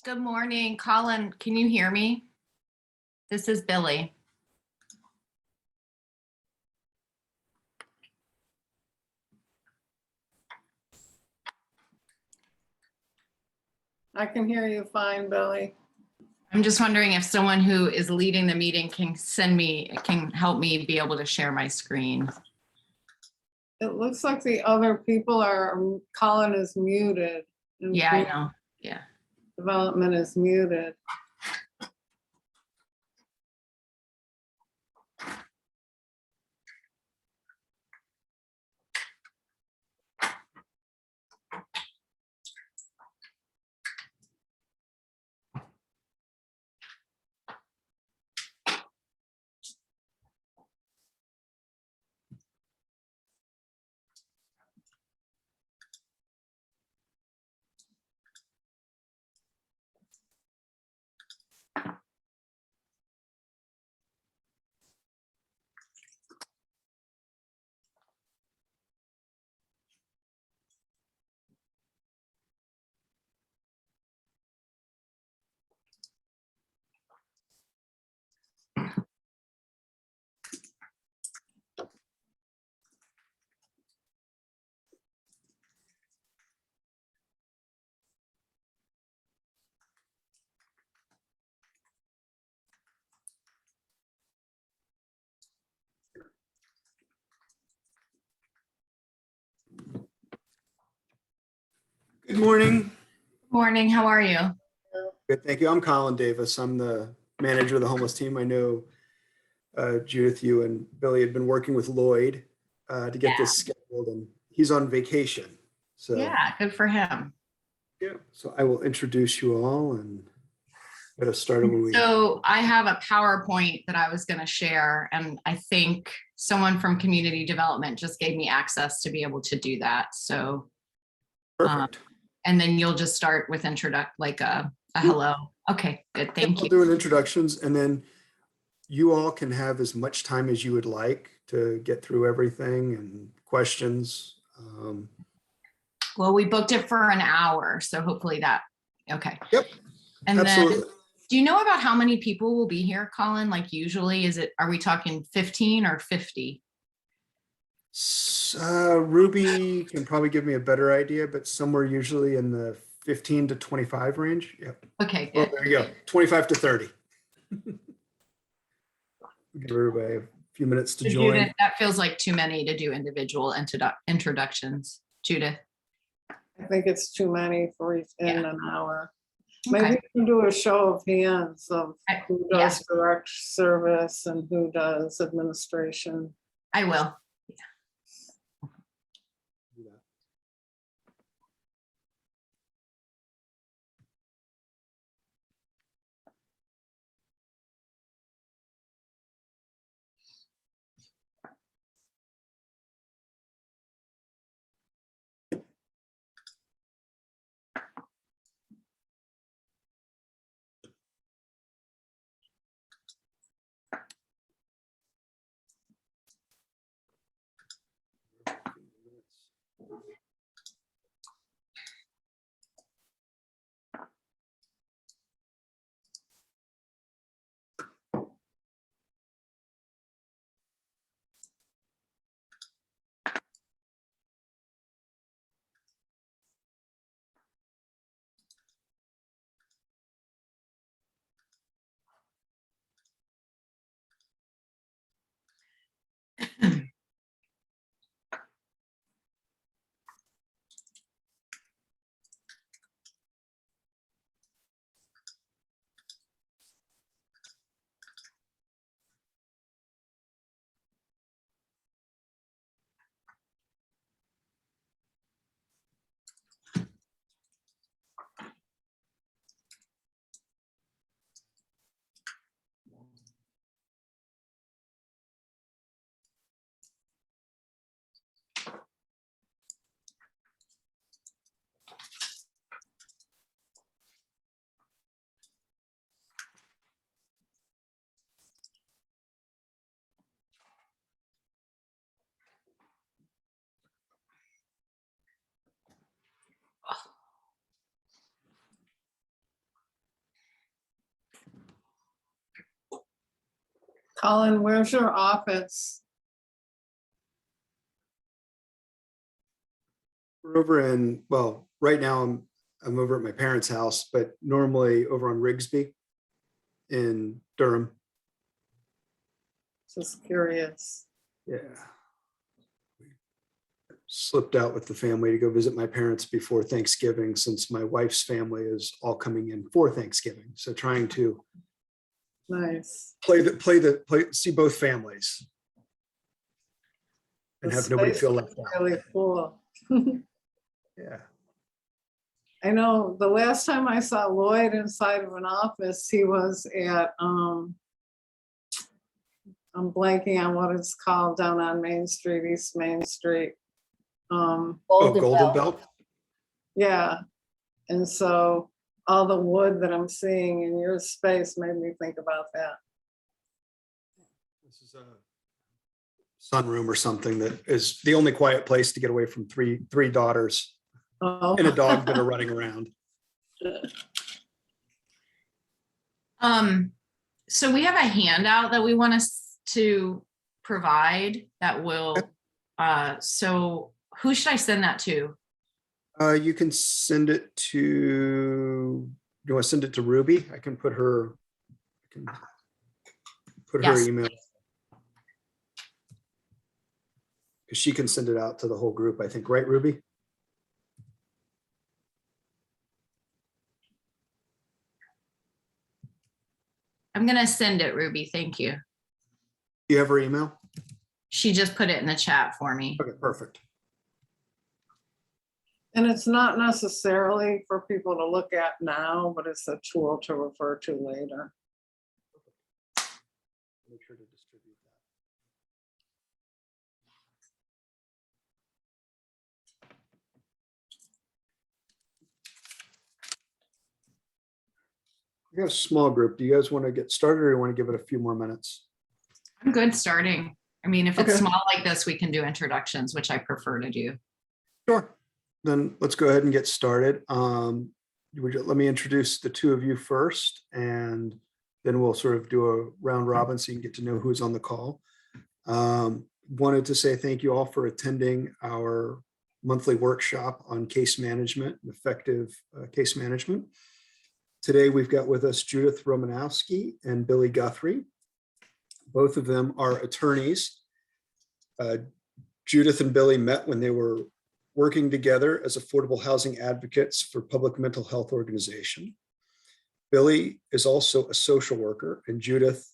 Good morning, Colin. Can you hear me? This is Billy. I can hear you fine, Billy. I'm just wondering if someone who is leading the meeting can help me be able to share my screen. It looks like the other people are, Colin is muted. And Yeah, I know. Yeah. Development is muted. Good morning. Morning, how are you? Good, thank you. I'm Colin Davis. I'm the manager of the homeless team. I know Judith, you and Billy had been working with Lloyd to get this scheduled, and he's on vacation. So Yeah, good for him. yeah, so I will introduce you all and get us started when we. So I have a PowerPoint that I was going to share, and I think someone from community development just gave me access to be able to do that. So Perfect. and then you'll just start with like a hello. Okay, good. Thank you. I'll do an introductions, and then you all can have as much time as you would like to get through everything and questions. Well, we booked it for an hour, so hopefully that, okay. Yep, And absolutely. then, do you know about how many people will be here, Colin? Like usually, are we talking 15 or 50? Ruby can probably give me a better idea, but somewhere usually in the 15 to 25 range. Yep. Okay, Well, good. there you go. 25 to 30. Give everybody a few minutes to So join. Judith, that feels like too many to do individual introductions. Judith. I think it's too many for in an hour. Maybe Okay. we can do a show of hands of who Yeah. does direct service and who does administration. I will. Colin, where's your office? We're over in, well, right now I'm over at my parents' house, but normally over on Rigsby in Durham. Just curious. Yeah. Slipped out with the family to go visit my parents before Thanksgiving, since my wife's family is all coming in for Thanksgiving. So trying to Nice. see both families and The have nobody space feel is left out. really cool. Yeah. I know the last time I saw Lloyd inside of an office, he was at, I'm blanking on what it's called down on Main Street, East Main Street. Oh, Golden Belt. Yeah. And so all the wood that I'm seeing in your space made me think about that. This is a sunroom or something that is the only quiet place to get away from three daughters Oh. and a dog that are running around. So we have a handout that we want us to provide that will, so who should I send that to? You can send it to, you want to send it to Ruby? I can put her Yes. email. Because she can send it out to the whole group, I think, right, Ruby? I'm gonna send it, Ruby. Thank you. You have her email? She just put it in the chat for me. Okay, perfect. And it's not necessarily for people to look at now, but it's a tool to refer to later. Make sure to distribute that. We got a small group. Do you guys want to get started, or you want to give it a few more minutes? I'm good starting. I mean, if it's Okay. small like this, we can do introductions, which I prefer to do. Sure. Then let's go ahead and get started. Let me introduce the two of you first, and then we'll sort of do a round robin so you can get to know who's on the call. Wanted to say thank you all for attending our monthly workshop on case management and effective case management. Today, we've got with us Judith Romanowski and Billy Guthrie. Both of them are attorneys. Judith and Billy met when they were working together as affordable housing advocates for Public Mental Health Organization. Billy is also a social worker, and Judith,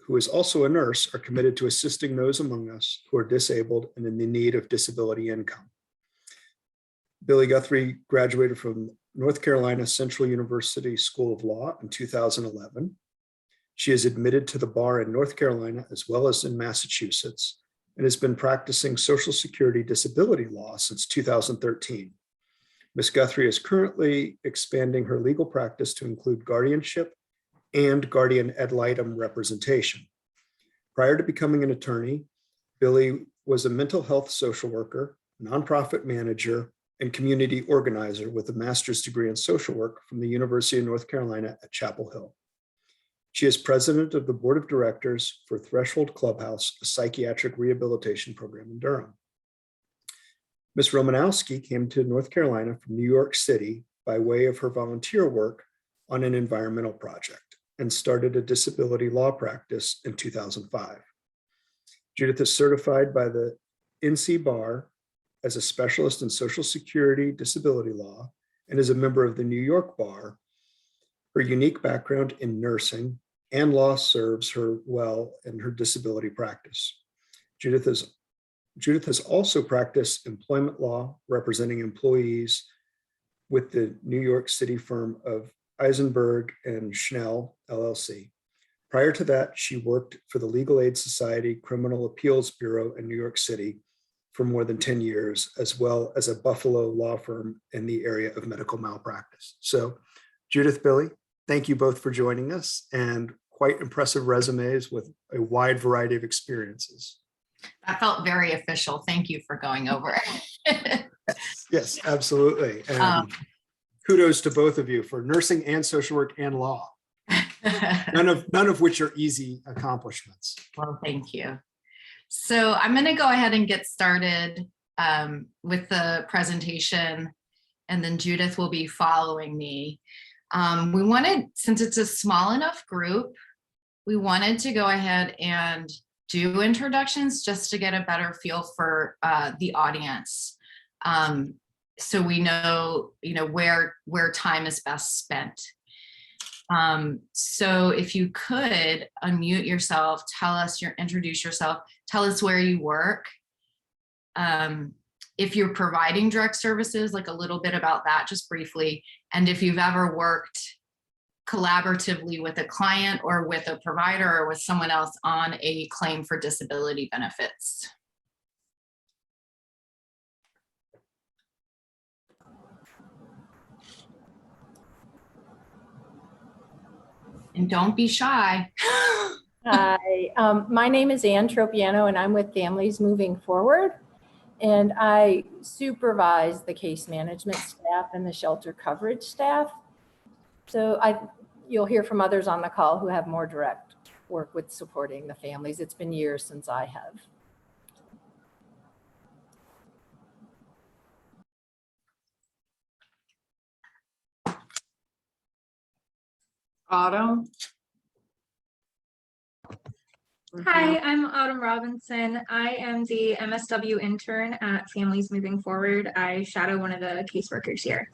who is also a nurse, are committed to assisting those among us who are disabled and in the need of disability income. Billy Guthrie graduated from North Carolina Central University School of Law in 2011. She is admitted to the bar in North Carolina as well as in Massachusetts, and has been practicing Social Security disability law since 2013. Ms. Guthrie is currently expanding her legal practice to include guardianship and guardian ad litem representation. Prior to becoming an attorney, Billy was a mental health social worker, nonprofit manager, and community organizer with a master's degree in social work from the University of North Carolina at Chapel Hill. She is president of the board of directors for Threshold Clubhouse, a psychiatric rehabilitation program in Durham. Ms. Romanowski came to North Carolina from New York City by way of her volunteer work on an environmental project and started a disability law practice in 2005. Judith is certified by the NC Bar as a specialist in Social Security disability law and is a member of the New York Bar. Her unique background in nursing and law serves her well in her disability practice. Judith has also practiced employment law, representing employees with the New York City firm of Eisenberg and Schnell, LLC. Prior to that, she worked for the Legal Aid Society Criminal Appeals Bureau in New York City for more than 10 years, as well as a Buffalo law firm in the area of medical malpractice. So, Judith, Billy, thank you both for joining us, and quite impressive resumes with a wide variety of experiences. That felt very official. Thank you for going over it. Yes, absolutely. And kudos to both of you for nursing and social work and law. None of which are easy accomplishments. Well, thank you. So I'm going to go ahead and get started with the presentation, and then Judith will be following me. We wanted, since it's a small enough group, we wanted to go ahead and do introductions just to get a better feel for the audience. So we know, where time is best spent. So if you could unmute yourself, introduce yourself, tell us where you work. If you're providing direct services, like a little bit about that, just briefly. And if you've ever worked collaboratively with a client or with a provider or with someone else on a claim for disability benefits. And don't be shy. Hi, my name is Ann Tropiano and I'm with Families Moving Forward. And I supervise the case management staff and the shelter coverage staff. So you'll hear from others on the call who have more direct work with supporting the families. It's been years since I have. Autumn? Hi, I'm Autumn Robinson. I am the MSW intern at Families Moving Forward. I shadow one of the caseworkers here.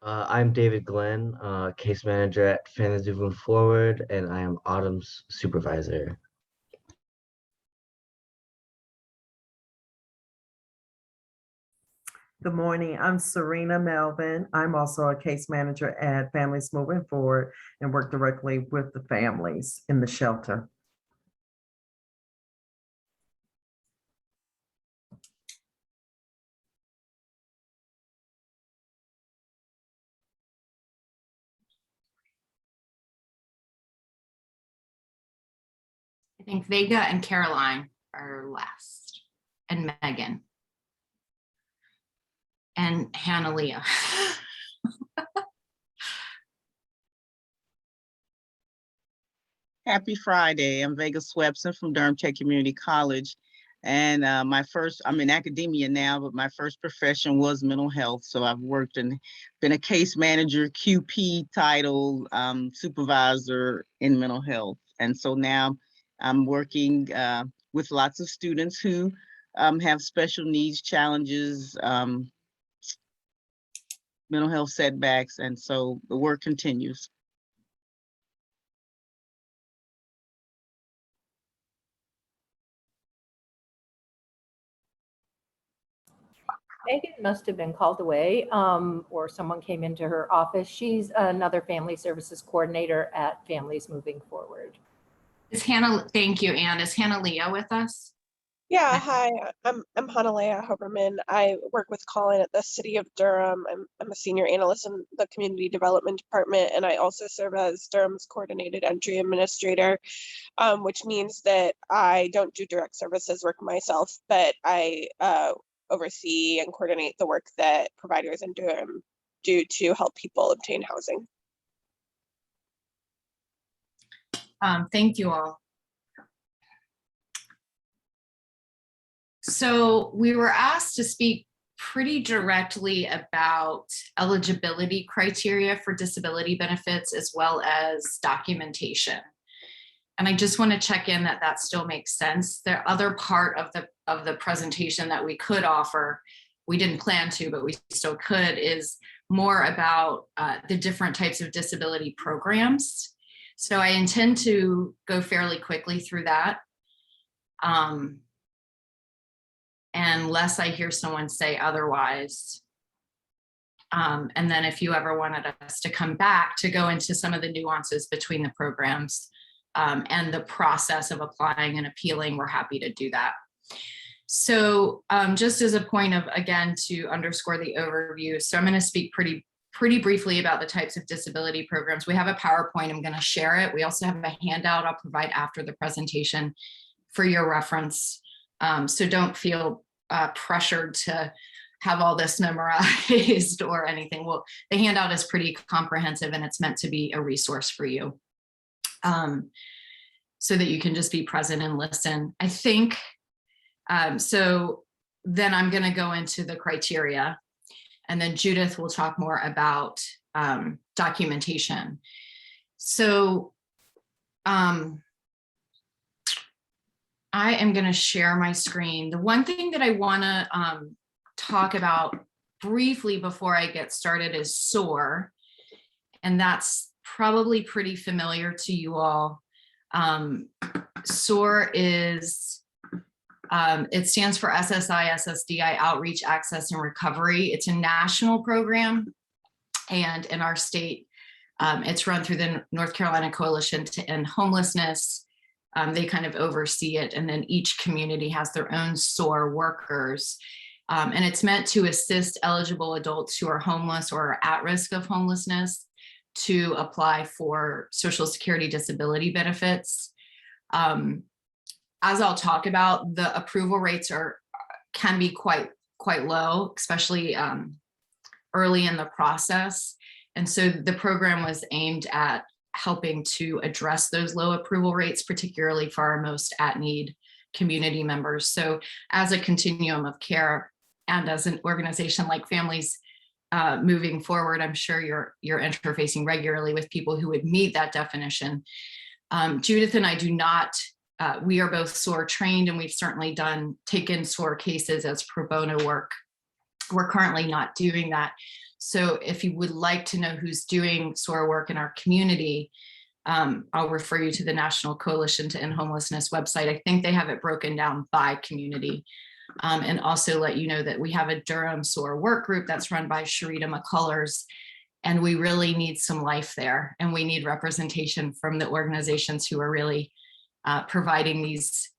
I'm David Glenn, case manager at Families Moving Forward, and I am Autumn's supervisor. Good morning. I'm Serena Melvin. I'm also a case manager at Families Moving Forward and work directly with the families in the shelter. I think Vega and Caroline are last, and Megan. And Hannah Leah. Happy Friday. I'm Vega Swepson from Durham Tech Community College. And I'm in academia now, but my first profession was mental health. So I've worked and been a case manager, QP title, supervisor in mental health. And so now I'm working with lots of students who have special needs challenges, mental health setbacks. And so the work continues. Megan must have been called away or someone came into her office. She's another family services coordinator at Families Moving Forward. Is Hannah, thank you, Anne. Is Hannah Leah with us? Yeah, hi, I'm Hanalea Hoberman. I work with Colin at the City of Durham. I'm a senior analyst in the Community Development Department, and I also serve as Durham's Coordinated Entry Administrator, which means that I don't do direct services work myself, but I oversee and coordinate the work that providers in Durham do to help people obtain housing. Thank you all. So we were asked to speak pretty directly about eligibility criteria for disability benefits as well as documentation. And I just want to check in that that still makes sense. The other part of the presentation that we could offer, we didn't plan to, but we still could, is more about the different types of disability programs. So I intend to go fairly quickly through that. Unless I hear someone say otherwise. And then if you ever wanted us to come back to go into some of the nuances between the programs and the process of applying and appealing, we're happy to do that. So just as a point of, again, to underscore the overview, so I'm going to speak pretty briefly about the types of disability programs. We have a PowerPoint, I'm going to share it. We also have a handout I'll provide after the presentation for your reference. So don't feel pressured to have all this memorized or anything. Well, the handout is pretty comprehensive and it's meant to be a resource for you, so that you can just be present and listen. I think, so then I'm going to go into the criteria, and then Judith will talk more about documentation. So I am going to share my screen. The one thing that I want to talk about briefly before I get started is SOAR, and that's probably pretty familiar to you all. SOAR is, it stands for SSI, SSDI, Outreach, Access, and Recovery. It's a national program, and in our state, it's run through the North Carolina Coalition to End Homelessness. They kind of oversee it, and then each community has their own SOAR workers. And it's meant to assist eligible adults who are homeless or are at risk of homelessness to apply for Social Security disability benefits. As I'll talk about, the approval rates can be quite low, especially early in the process. And so the program was aimed at helping to address those low approval rates, particularly for our most at-need community members. So as a continuum of care and as an organization like Families Moving Forward, I'm sure you're interfacing regularly with people who would meet that definition. Judith and I do not, we are both SOAR trained, and we've certainly taken SOAR cases as pro bono work. We're currently not doing that. So if you would like to know who's doing SOAR work in our community, I'll refer you to the National Coalition to End Homelessness website. I think they have it broken down by community. And also let you know that we have a Durham SOAR work group that's run by Sharita McCullers, and we really need some life there. And we need representation from the organizations who are really providing these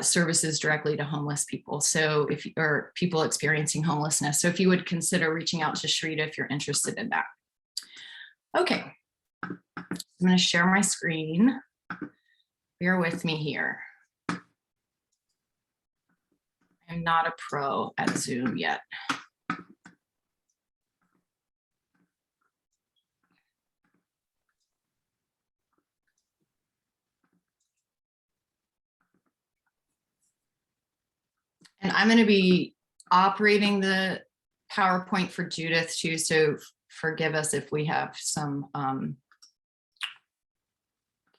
services directly to homeless people. So or people experiencing homelessness. So if you would consider reaching out to Sharita if you're interested in that. Okay, I'm going to share my screen. Bear with me here. I'm not a pro at Zoom yet. And I'm going to be operating the PowerPoint for Judith too, so forgive us if we have some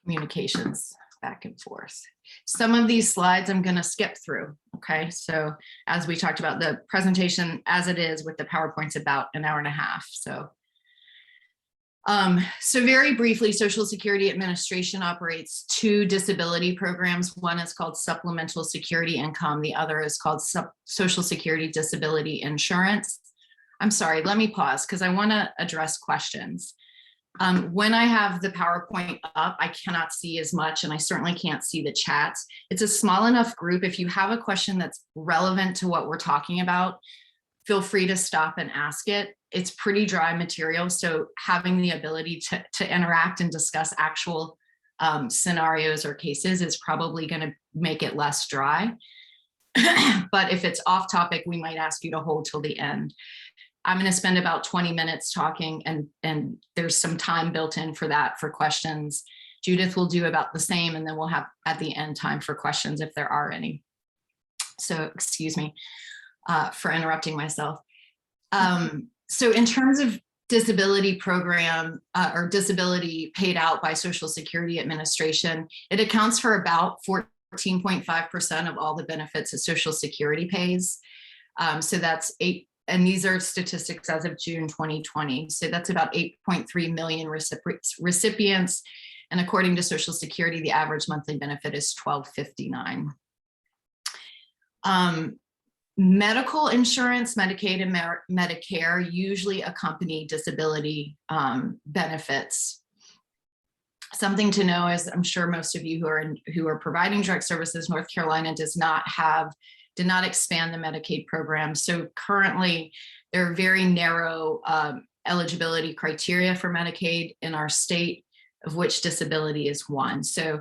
communications back and forth. Some of these slides I'm going to skip through. Okay, so as we talked about, the presentation as it is with the PowerPoint's about an hour and a half. So very briefly, Social Security Administration operates two disability programs. One is called Supplemental Security Income. The other is called Social Security Disability Insurance. I'm sorry, let me pause because I want to address questions. When I have the PowerPoint up, I cannot see as much, and I certainly can't see the chats. It's a small enough group. If you have a question that's relevant to what we're talking about, feel free to stop and ask it. It's pretty dry material, so having the ability to interact and discuss actual scenarios or cases is probably going to make it less dry. But if it's off topic, we might ask you to hold till the end. I'm going to spend about 20 minutes talking, and there's some time built in for that for questions. Judith will do about the same, and then we'll have at the end time for questions if there are any. So excuse me for interrupting myself. So in terms of disability program or disability paid out by Social Security Administration, it accounts for about 14.5% of all the benefits that Social Security pays. So that's and these are statistics as of June 2020. So that's about 8.3 million recipients. And according to Social Security, the average monthly benefit is $12.59. Medical insurance, Medicaid and Medicare usually accompany disability benefits. Something to know is, I'm sure most of you who are providing direct services, North Carolina did not expand the Medicaid program. So currently there are very narrow eligibility criteria for Medicaid in our state, of which disability is one. So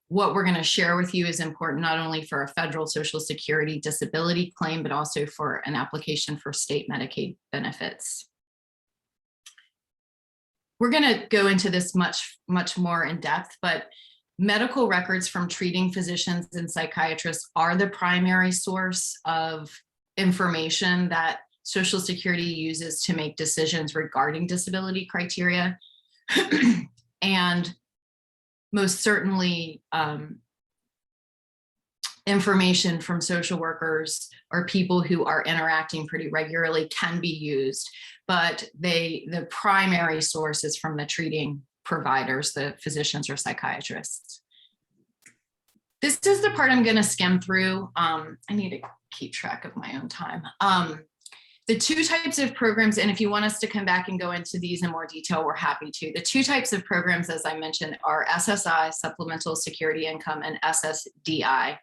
what we're going to share with you is important not only for a federal Social Security disability claim, but also for an application for state Medicaid benefits. We're going to go into this much more in depth, but medical records from treating physicians and psychiatrists are the primary source of information that Social Security uses to make decisions regarding disability criteria. And most certainly, information from social workers or people who are interacting pretty regularly can be used, but the primary source is from the treating providers, the physicians or psychiatrists. This is the part I'm going to skim through. I need to keep track of my own time. The two types of programs, and if you want us to come back and go into these in more detail, we're happy to. The two types of programs, as I mentioned, are SSI, Supplemental Security Income, and SSDI.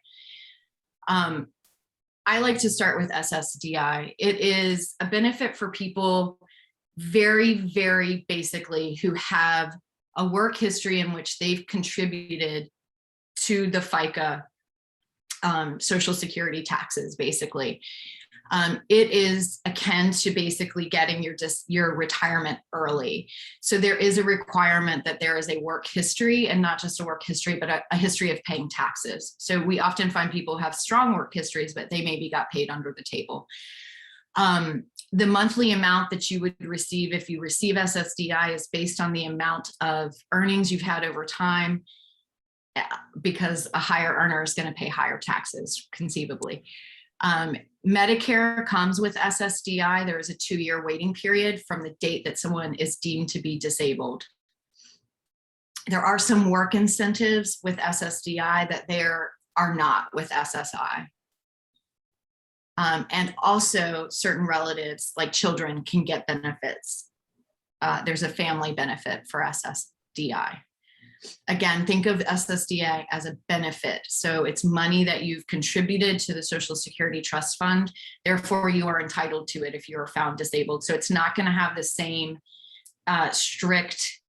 I like to start with SSDI. It is a benefit for people very, very basically who have a work history in which they've contributed to the FICA Social Security taxes, basically. It is akin to basically getting your retirement early. So there is a requirement that there is a work history, and not just a work history, but a history of paying taxes. So we often find people have strong work histories, but they maybe got paid under the table. The monthly amount that you would receive if you receive SSDI is based on the amount of earnings you've had over time, because a higher earner is going to pay higher taxes, conceivably. Medicare comes with SSDI. There is a 2-year waiting period from the date that someone is deemed to be disabled. There are some work incentives with SSDI that there are not with SSI. And also certain relatives, like children, can get benefits. There's a family benefit for SSDI. Again, think of SSDI as a benefit. So it's money that you've contributed to the Social Security Trust Fund. Therefore, you are entitled to it if you are found disabled. So it's not going to have the same strict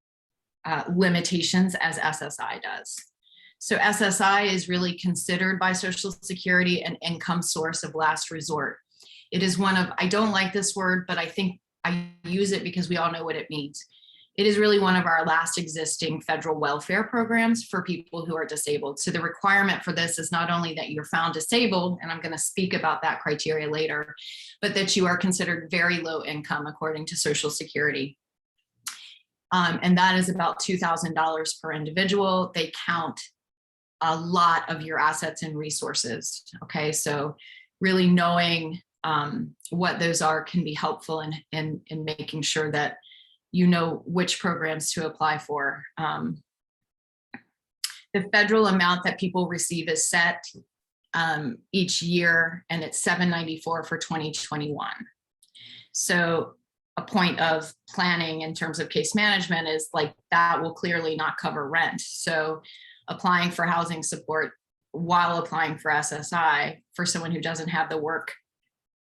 limitations as SSI does. So SSI is really considered by Social Security an income source of last resort. It is one of, I don't like this word, but I think I use it because we all know what it means. It is really one of our last existing federal welfare programs for people who are disabled. So the requirement for this is not only that you're found disabled, and I'm going to speak about that criteria later, but that you are considered very low income according to Social Security. And that is about $2,000 per individual. They count a lot of your assets and resources. Okay, so really knowing what those are can be helpful in making sure that you know which programs to apply for. The federal amount that people receive is set each year, and it's $794 for 2021. So a point of planning in terms of case management is like that will clearly not cover rent. So applying for housing support while applying for SSI for someone who doesn't have the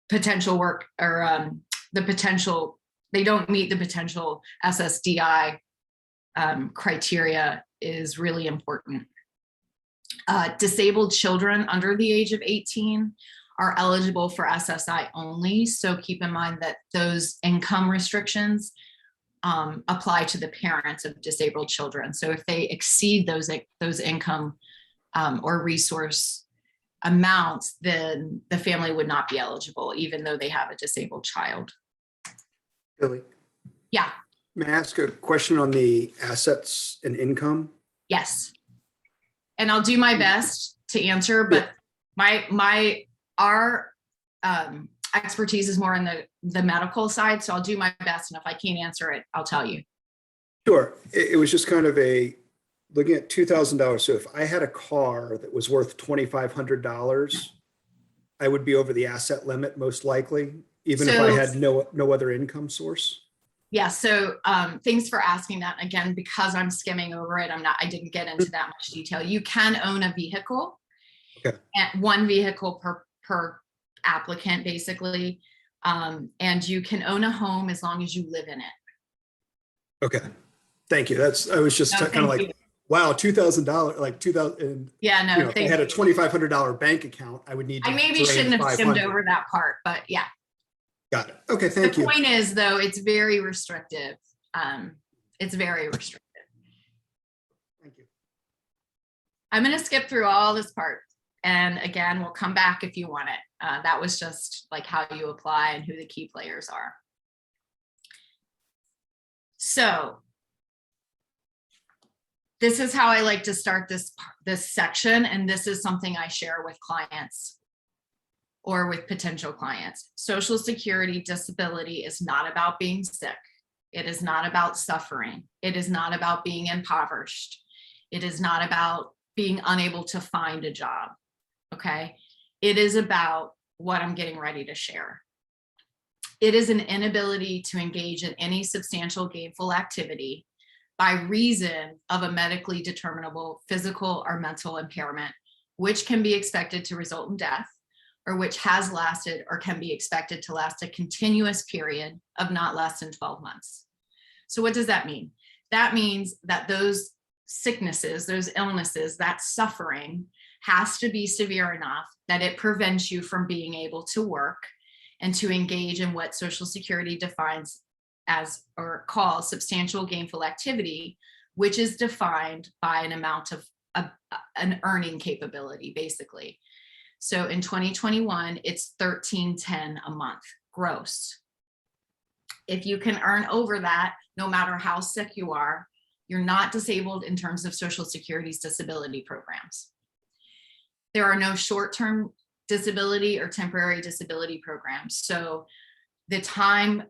potential work or the potential, they don't meet the potential SSDI criteria is really important. Disabled children under the age of 18 are eligible for SSI only. So keep in mind that those income restrictions apply to the parents of disabled children. So if they exceed those income or resource amounts, then the family would not be eligible, even though they have a disabled child. Billy? Yeah. May I ask a question on the assets and income? Yes. And I'll do my best to answer, but our expertise is more in the medical side. So I'll do my best. And if I can't answer it, I'll tell you. Sure. It was just kind of looking at $2,000. So if I had a car that was worth $2,500, I would be over the asset limit most likely, even if I had no other income source. Yeah. So thanks for asking that. Again, because I'm skimming over it, I didn't get into that much detail. You can own a vehicle, okay, at one vehicle per applicant, basically. And you can own a home as long as you live in it. Okay. Thank you. I was just kind of like Wow, $2,000, like 2,000. Yeah, You no, know, if I thank had a you. $2,500 bank account, I would need to I maybe drain shouldn't have skimmed 500. over that part, but yeah. Got it. Okay, The thank you. point is, though, it's very restrictive. It's very restrictive. Thank you. I'm going to skip through all this part. And again, we'll come back if you want it. That was just like how you apply and who the key players are. So this is how I like to start this section. And this is something I share with clients or with potential clients. Social Security disability is not about being sick. It is not about suffering. It is not about being impoverished. It is not about being unable to find a job, okay? It is about what I'm getting ready to share. It is an inability to engage in any substantial gainful activity by reason of a medically determinable physical or mental impairment, which can be expected to result in death, or which has lasted or can be expected to last a continuous period of not less than 12 months. So what does that mean? That means that those sicknesses, those illnesses, that suffering has to be severe enough that it prevents you from being able to work and to engage in what Social Security defines as or calls substantial gainful activity, which is defined by an amount of an earning capability, basically. So in 2021, it's $1,310 a month gross. If you can earn over that, no matter how sick you are, you're not disabled in terms of Social Security's disability programs. There are no short-term disability or temporary disability programs. So the time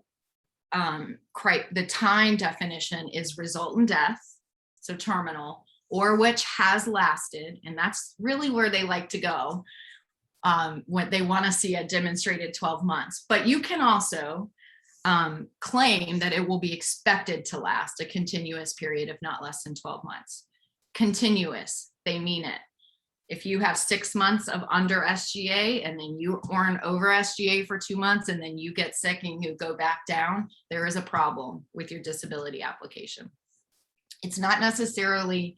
definition is result in death, so terminal, or which has lasted, and that's really where they like to go when they want to see a demonstrated 12 months. But you can also claim that it will be expected to last a continuous period of not less than 12 months. Continuous, they mean it. If you have 6 months of under SGA and then you earn over SGA for 2 months and then you get sick and you go back down, there is a problem with your disability application. It's not necessarily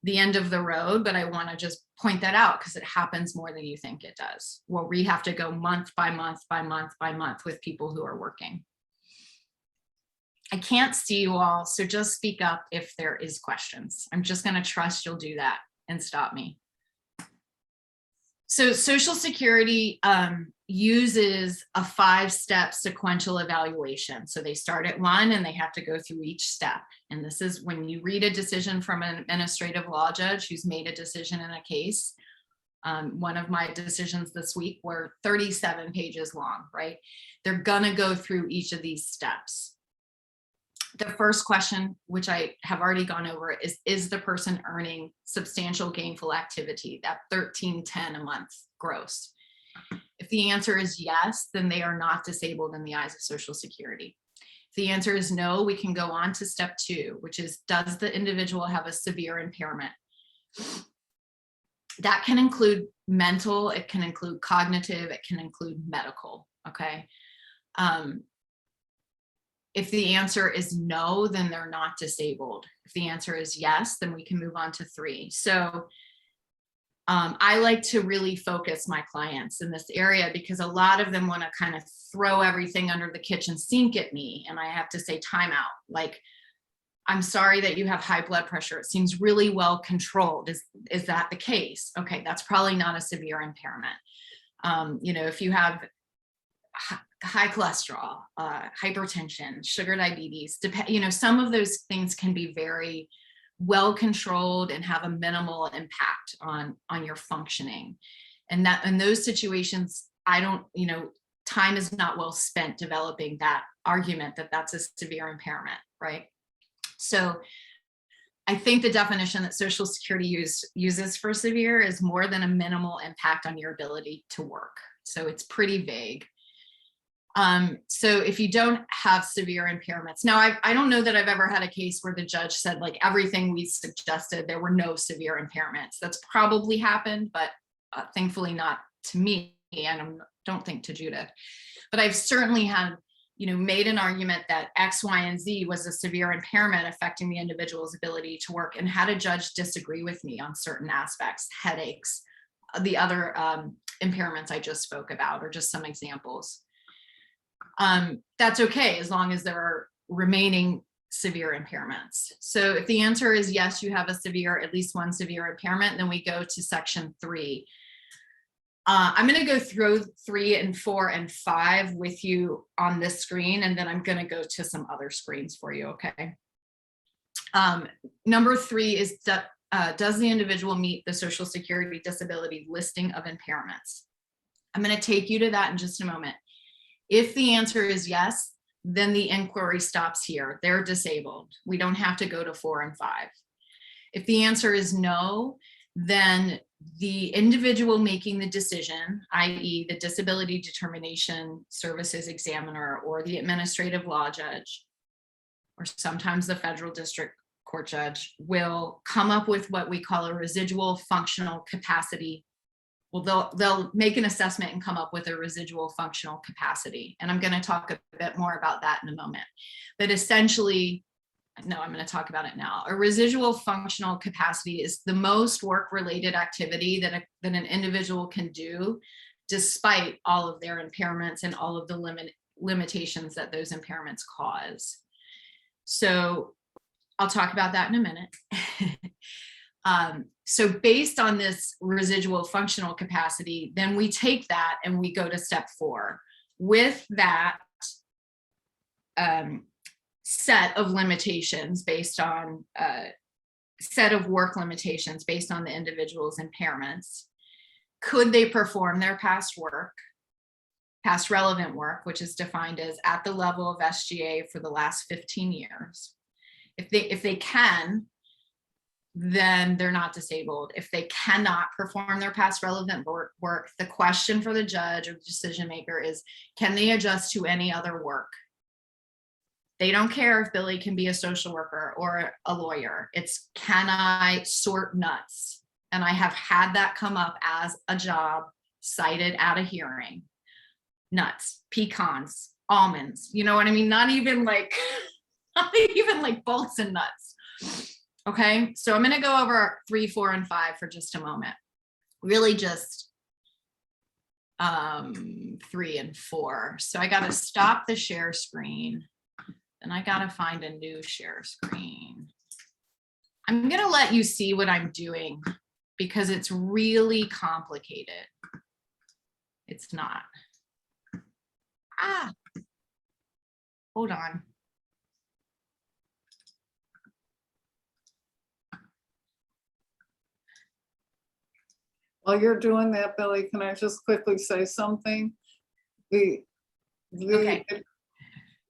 the end of the road, but I want to just point that out because it happens more than you think it does. Well, we have to go month by month by month by month with people who are working. I can't see you all, so just speak up if there is questions. I'm just going to trust you'll do that and stop me. So Social Security uses a 5-step sequential evaluation. So they start at 1 and they have to go through each step. And this is when you read a decision from an administrative law judge who's made a decision in a case. One of my decisions this week were 37 pages long, right? They're gonna go through each of these steps. The first question, which I have already gone over, is the person earning substantial gainful activity, that $1,310 a month gross? If the answer is yes, then they are not disabled in the eyes of Social Security. If the answer is no, we can go on to step 2, which is, does the individual have a severe impairment? That can include mental, it can include cognitive, it can include medical, okay? If the answer is no, then they're not disabled. If the answer is yes, then we can move on to 3. So I like to really focus my clients in this area because a lot of them want to kind of throw everything under the kitchen sink at me. And I have to say, time out. Like, I'm sorry that you have high blood pressure. It seems really well controlled. Is that the case? Okay, that's probably not a severe impairment. You know, if you have high cholesterol, hypertension, sugar diabetes, you know, some of those things can be very well controlled and have a minimal impact on your functioning. And that in those situations, I don't, you know, time is not well spent developing that argument that that's a severe impairment, right? So I think the definition that Social Security uses for severe is more than a minimal impact on your ability to work. So it's pretty vague. So if you don't have severe impairments, now I don't know that I've ever had a case where the judge said like everything we suggested, there were no severe impairments. That's probably happened, but thankfully not to me, and I don't think to Judith. But I've certainly had made an argument that X, Y, and Z was a severe impairment affecting the individual's ability to work, and had a judge disagree with me on certain aspects, headaches, the other impairments I just spoke about, or just some examples. That's okay, as long as there are remaining severe impairments. So if the answer is yes, you have at least one severe impairment, then we go to section 3. I'm going to go through 3 and 4 and 5 with you on this screen, and then I'm going to go to some other screens for you, okay? Number 3 is, does the individual meet the Social Security disability listing of impairments? I'm going to take you to that in just a moment. If the answer is yes, then the inquiry stops here. They're disabled. We don't have to go to 4 and 5. If the answer is no, then the individual making the decision, i.e. the Disability Determination Services Examiner or the administrative law judge, or sometimes the federal district court judge, will come up with what we call a residual functional capacity. Well, they'll make an assessment and come up with a residual functional capacity. And I'm going to talk a bit more about that in a moment. But essentially, no, I'm going to talk about it now. A residual functional capacity is the most work-related activity that an individual can do despite all of their impairments and all of the limitations that those impairments cause. So I'll talk about that in a minute. So based on this residual functional capacity, then we take that and we go to step 4. With that set of limitations based on set of work limitations based on the individual's impairments, could they perform their past work, past relevant work, which is defined as at the level of SGA for the last 15 years. If they can, then they're not disabled. If they cannot perform their past relevant work, the question for the judge or the decision maker is, can they adjust to any other work? They don't care if Billy can be a social worker or a lawyer. It's, can I sort nuts? And I have had that come up as a job cited at a hearing. Nuts, pecans, almonds, you know what I mean? Not even like bolts and nuts. Okay, so I'm going to go over 3, 4, and 5 for just a moment. Really just 3 and 4. So I got to stop the share screen, and I got to find a new share screen. I'm going to let you see what I'm doing because it's really complicated. It's not. Hold on. While you're doing that, Billy, can I just quickly say something? Okay.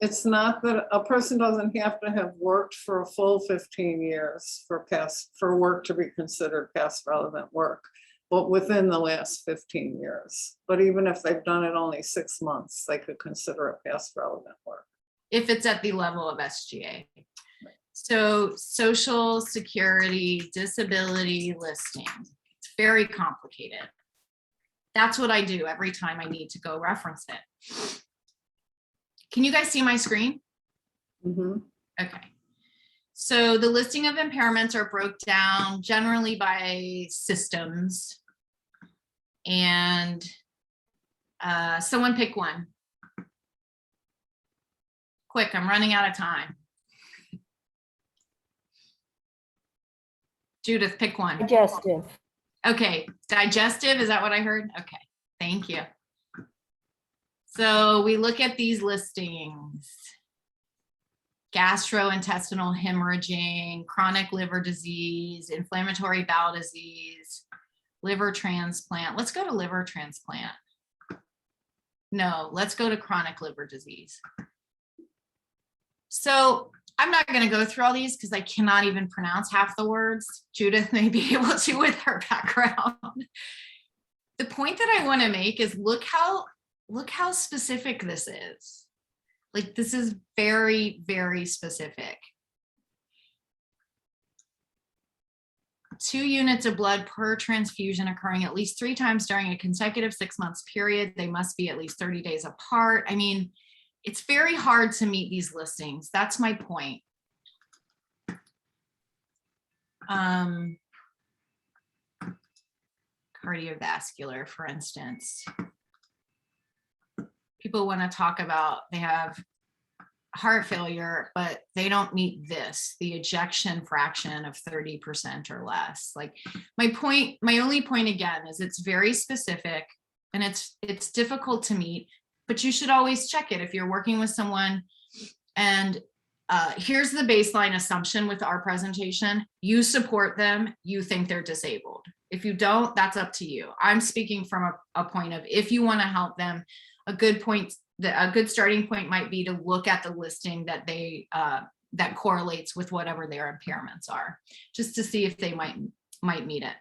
It's not that a person doesn't have to have worked for a full 15 years for work to be considered past relevant work, but within the last 15 years. But even if they've done it only 6 months, they could consider it past relevant work. If it's at the level of SGA. So Social Security disability listing. It's very complicated. That's what I do every time I need to go reference it. Can you guys see my screen? Mm-hmm. Okay. So the listing of impairments are broke down generally by systems. And someone pick one. Quick, I'm running out of time. Judith, pick one. Digestive. Okay, digestive, is that what I heard? Okay, thank you. So we look at these listings. Gastrointestinal hemorrhaging, chronic liver disease, inflammatory bowel disease, liver transplant. Let's go to liver transplant. No, let's go to chronic liver disease. So I'm not going to go through all these because I cannot even pronounce half the words. Judith may be able to with her background. The point that I want to make is look how specific this is. Like, this is very, very specific. 2 units of blood per transfusion occurring at least 3 times during a consecutive 6 months period. They must be at least 30 days apart. I mean, it's very hard to meet these listings. That's my point. Cardiovascular, for instance. People want to talk about they have heart failure, but they don't meet this, the ejection fraction of 30% or less. Like my only point again is it's very specific and it's difficult to meet, but you should always check it if you're working with someone. And here's the baseline assumption with our presentation. You support them, you think they're disabled. If you don't, that's up to you. I'm speaking from a point of, if you want to help them, a good starting point might be to look at the listing that they that correlates with whatever their impairments are, just to see if they might meet it.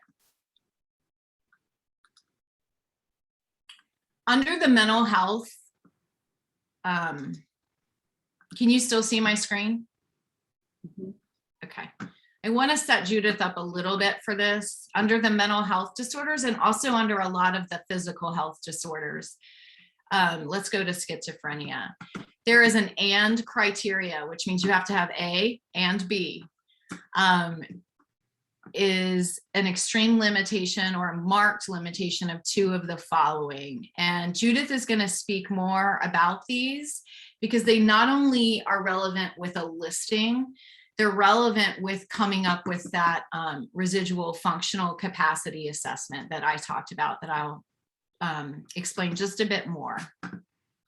Under the mental health, can you still see my screen? Okay. I want to set Judith up a little bit for this. Under the mental health disorders and also under a lot of the physical health disorders. Let's go to schizophrenia. There is an and criteria, which means you have to have A and B. Is an extreme limitation or a marked limitation of two of the following. And Judith is going to speak more about these because they not only are relevant with a listing, they're relevant with coming up with that residual functional capacity assessment that I talked about, that I'll explain just a bit more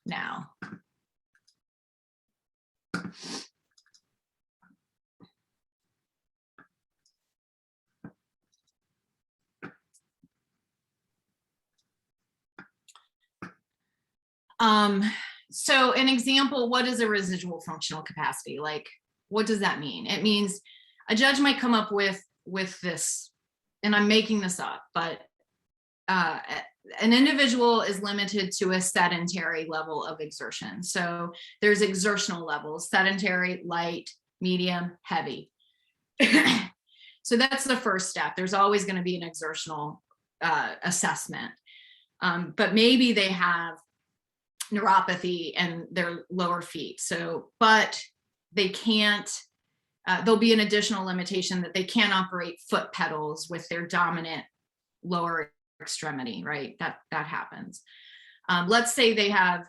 now. So an example, what is a residual functional capacity? Like, what does that mean? It means a judge might come up with this, and I'm making this up, but an individual is limited to a sedentary level of exertion. So there's exertional levels: sedentary, light, medium, heavy. So that's the first step. There's always going to be an exertional assessment. But maybe they have neuropathy in their lower feet. So, but they can't, there'll be an additional limitation that they can't operate foot pedals with their dominant lower extremity, right? That happens. Let's say they have,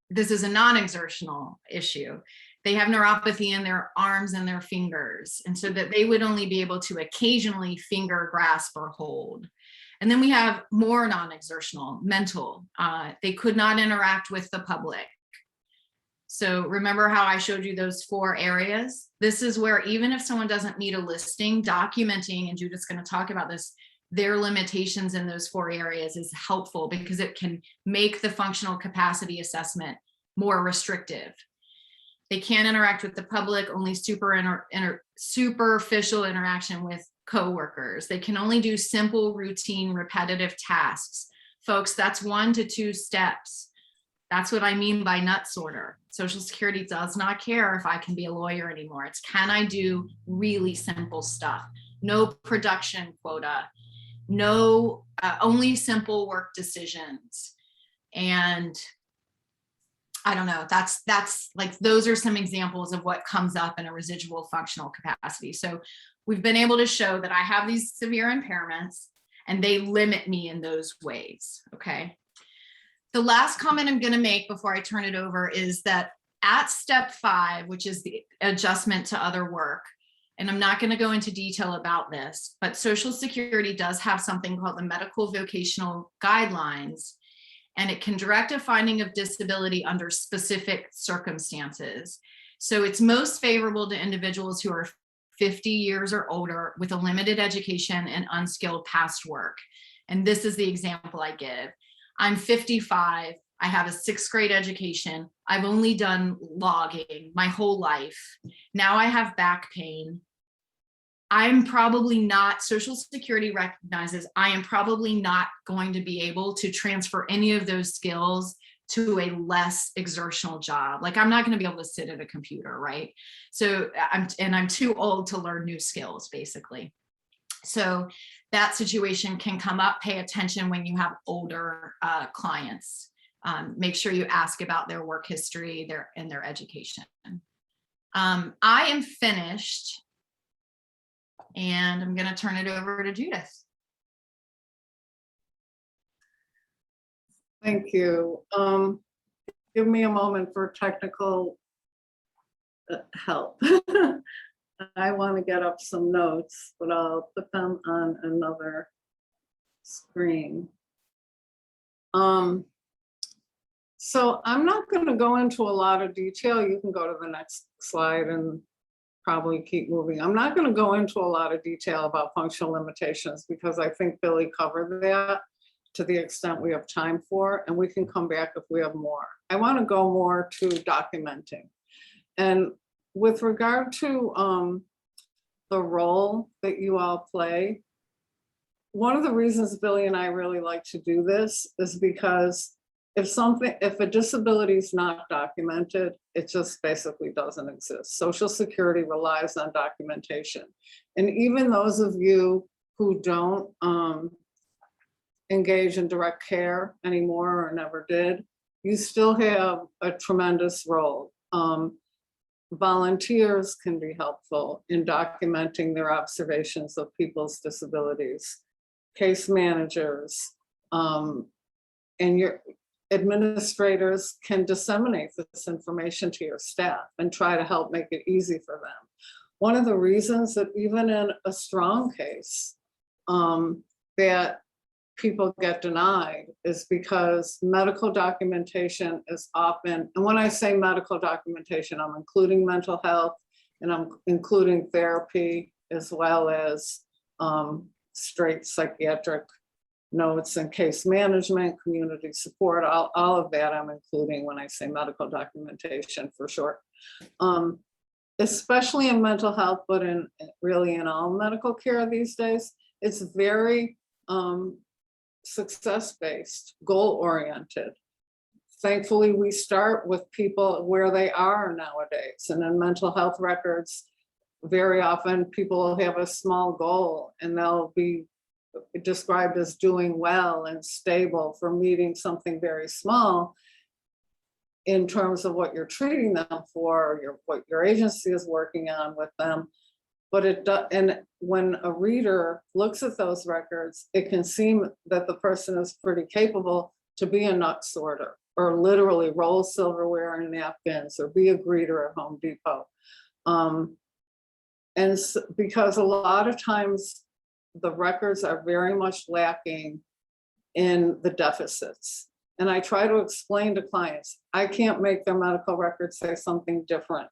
this is a non-exertional issue. They have neuropathy in their arms and their fingers, and so that they would only be able to occasionally finger, grasp, or hold. And then we have more non-exertional, mental. They could not interact with the public. So remember how I showed you those 4 areas? This is where even if someone doesn't meet a listing, documenting, and Judith's going to talk about this, their limitations in those 4 areas is helpful because it can make the functional capacity assessment more restrictive. They can't interact with the public, only superficial interaction with coworkers. They can only do simple, routine, repetitive tasks. Folks, that's 1 to 2 steps. That's what I mean by nut sorter. Social Security does not care if I can be a lawyer anymore. It's, can I do really simple stuff? No production quota, no, only simple work decisions. And I don't know, that's like, those are some examples of what comes up in a residual functional capacity. So we've been able to show that I have these severe impairments and they limit me in those ways, okay? The last comment I'm gonna make before I turn it over is that at step 5, which is the adjustment to other work, and I'm not gonna go into detail about this, but Social Security does have something called the Medical Vocational Guidelines, and it can direct a finding of disability under specific circumstances. So it's most favorable to individuals who are 50 years or older with a limited education and unskilled past work. And this is the example I give. I'm 55, I have a 6th grade education. I've only done logging my whole life. Now I have back pain. I'm probably not, Social Security recognizes I am probably not going to be able to transfer any of those skills to a less exertional job. Like, I'm not going to be able to sit at a computer, right? So I'm too old to learn new skills, basically. So that situation can come up. Pay attention when you have older clients. Make sure you ask about their work history, and their education. I am finished, and I'm going to turn it over to Judith. Thank you. Give me a moment for technical help. I want to get up some notes, but I'll put them on another screen. So I'm not going to go into a lot of detail. You can go to the next slide and probably keep moving. I'm not going to go into a lot of detail about functional limitations because I think Billy covered that to the extent we have time for, and we can come back if we have more. I want to go more to documenting. And with regard to the role that you all play, one of the reasons Billy and I really like to do this is because if a disability is not documented, it just basically doesn't exist. Social Security relies on documentation. And even those of you who don't engage in direct care anymore or never did, you still have a tremendous role. Volunteers can be helpful in documenting their observations of people's disabilities. Case managers and your administrators can disseminate this information to your staff and try to help make it easy for them. One of the reasons that even in a strong case that people get denied is because medical documentation is often, and when I say medical documentation, I'm including mental health and I'm including therapy as well as straight psychiatric notes and case management, community support, all of that I'm including when I say medical documentation for short. Especially in mental health, but really in all medical care these days, it's very success-based, goal-oriented. Thankfully, we start with people where they are nowadays. And in mental health records, very often people will have a small goal and they'll be described as doing well and stable for meeting something very small in terms of what you're treating them for, what your agency is working on with them. But and when a reader looks at those records, it can seem that the person is pretty capable to be a nut sorter or literally roll silverware in napkins or be a greeter at Home Depot. And because a lot of times the records are very much lacking in the deficits. And I try to explain to clients, I can't make their medical records say something different.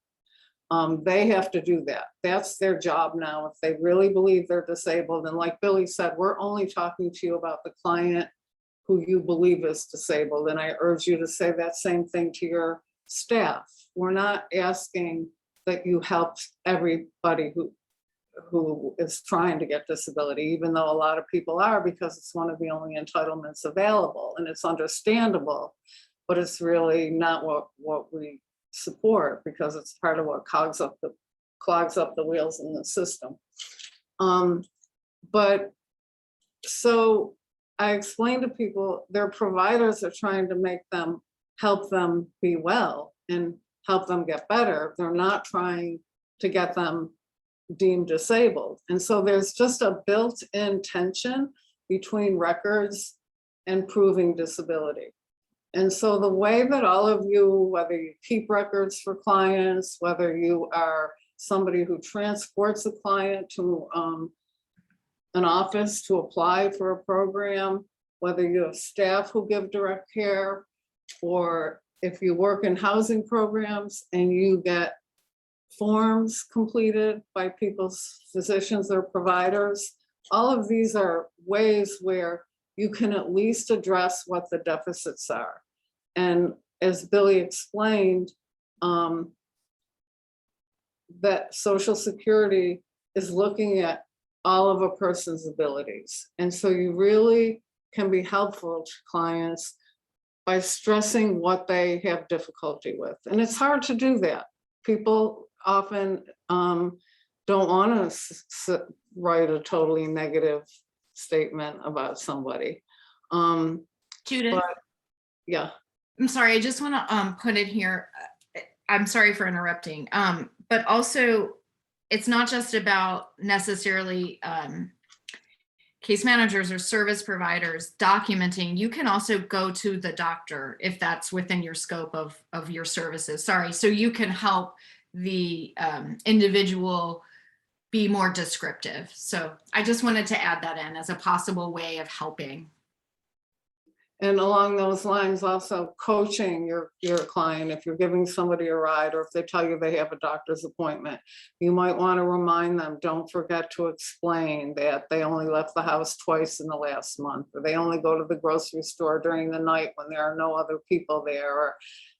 They have to do that. That's their job now. If they really believe they're disabled, and like Billy said, we're only talking to you about the client who you believe is disabled. And I urge you to say that same thing to your staff. We're not asking that you help everybody who is trying to get disability, even though a lot of people are, because it's one of the only entitlements available, and it's understandable, but it's really not what we support because it's part of what clogs up the wheels in the system. But so I explain to people, their providers are trying to help them be well and help them get better. They're not trying to get them deemed disabled. And so there's just a built-in tension between records and proving disability. And so the way that all of you, whether you keep records for clients, whether you are somebody who transports a client to an office to apply for a program, whether you have staff who give direct care, or if you work in housing programs and you get forms completed by people's physicians or providers, all of these are ways where you can at least address what the deficits are. And as Billy explained, that Social Security is looking at all of a person's abilities. And so you really can be helpful to clients by stressing what they have difficulty with. And it's hard to do that. People often don't want to write a totally negative statement about somebody. Judith, But yeah, I'm sorry, I just want to put it here. I'm sorry for interrupting. But also, it's not just about necessarily case managers or service providers documenting. You can also go to the doctor if that's within your scope of your services. Sorry, so you can help the individual be more descriptive. So I just wanted to add that in as a possible way of helping. and along those lines, also coaching your client. If you're giving somebody a ride, or if they tell you they have a doctor's appointment, you might want to remind them, don't forget to explain that they only left the house twice in the last month, or they only go to the grocery store during the night when there are no other people there. Or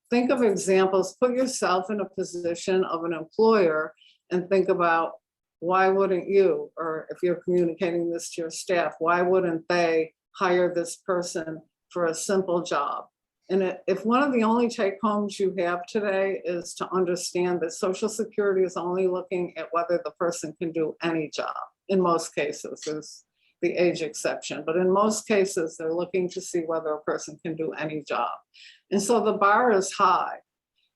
think of examples, put yourself in a position of an employer and think about, why wouldn't you, or if you're communicating this to your staff, why wouldn't they hire this person for a simple job? And if one of the only take homes you have today is to understand that Social Security is only looking at whether the person can do any job, in most cases, there's the age exception, but in most cases, they're looking to see whether a person can do any job. And so the bar is high,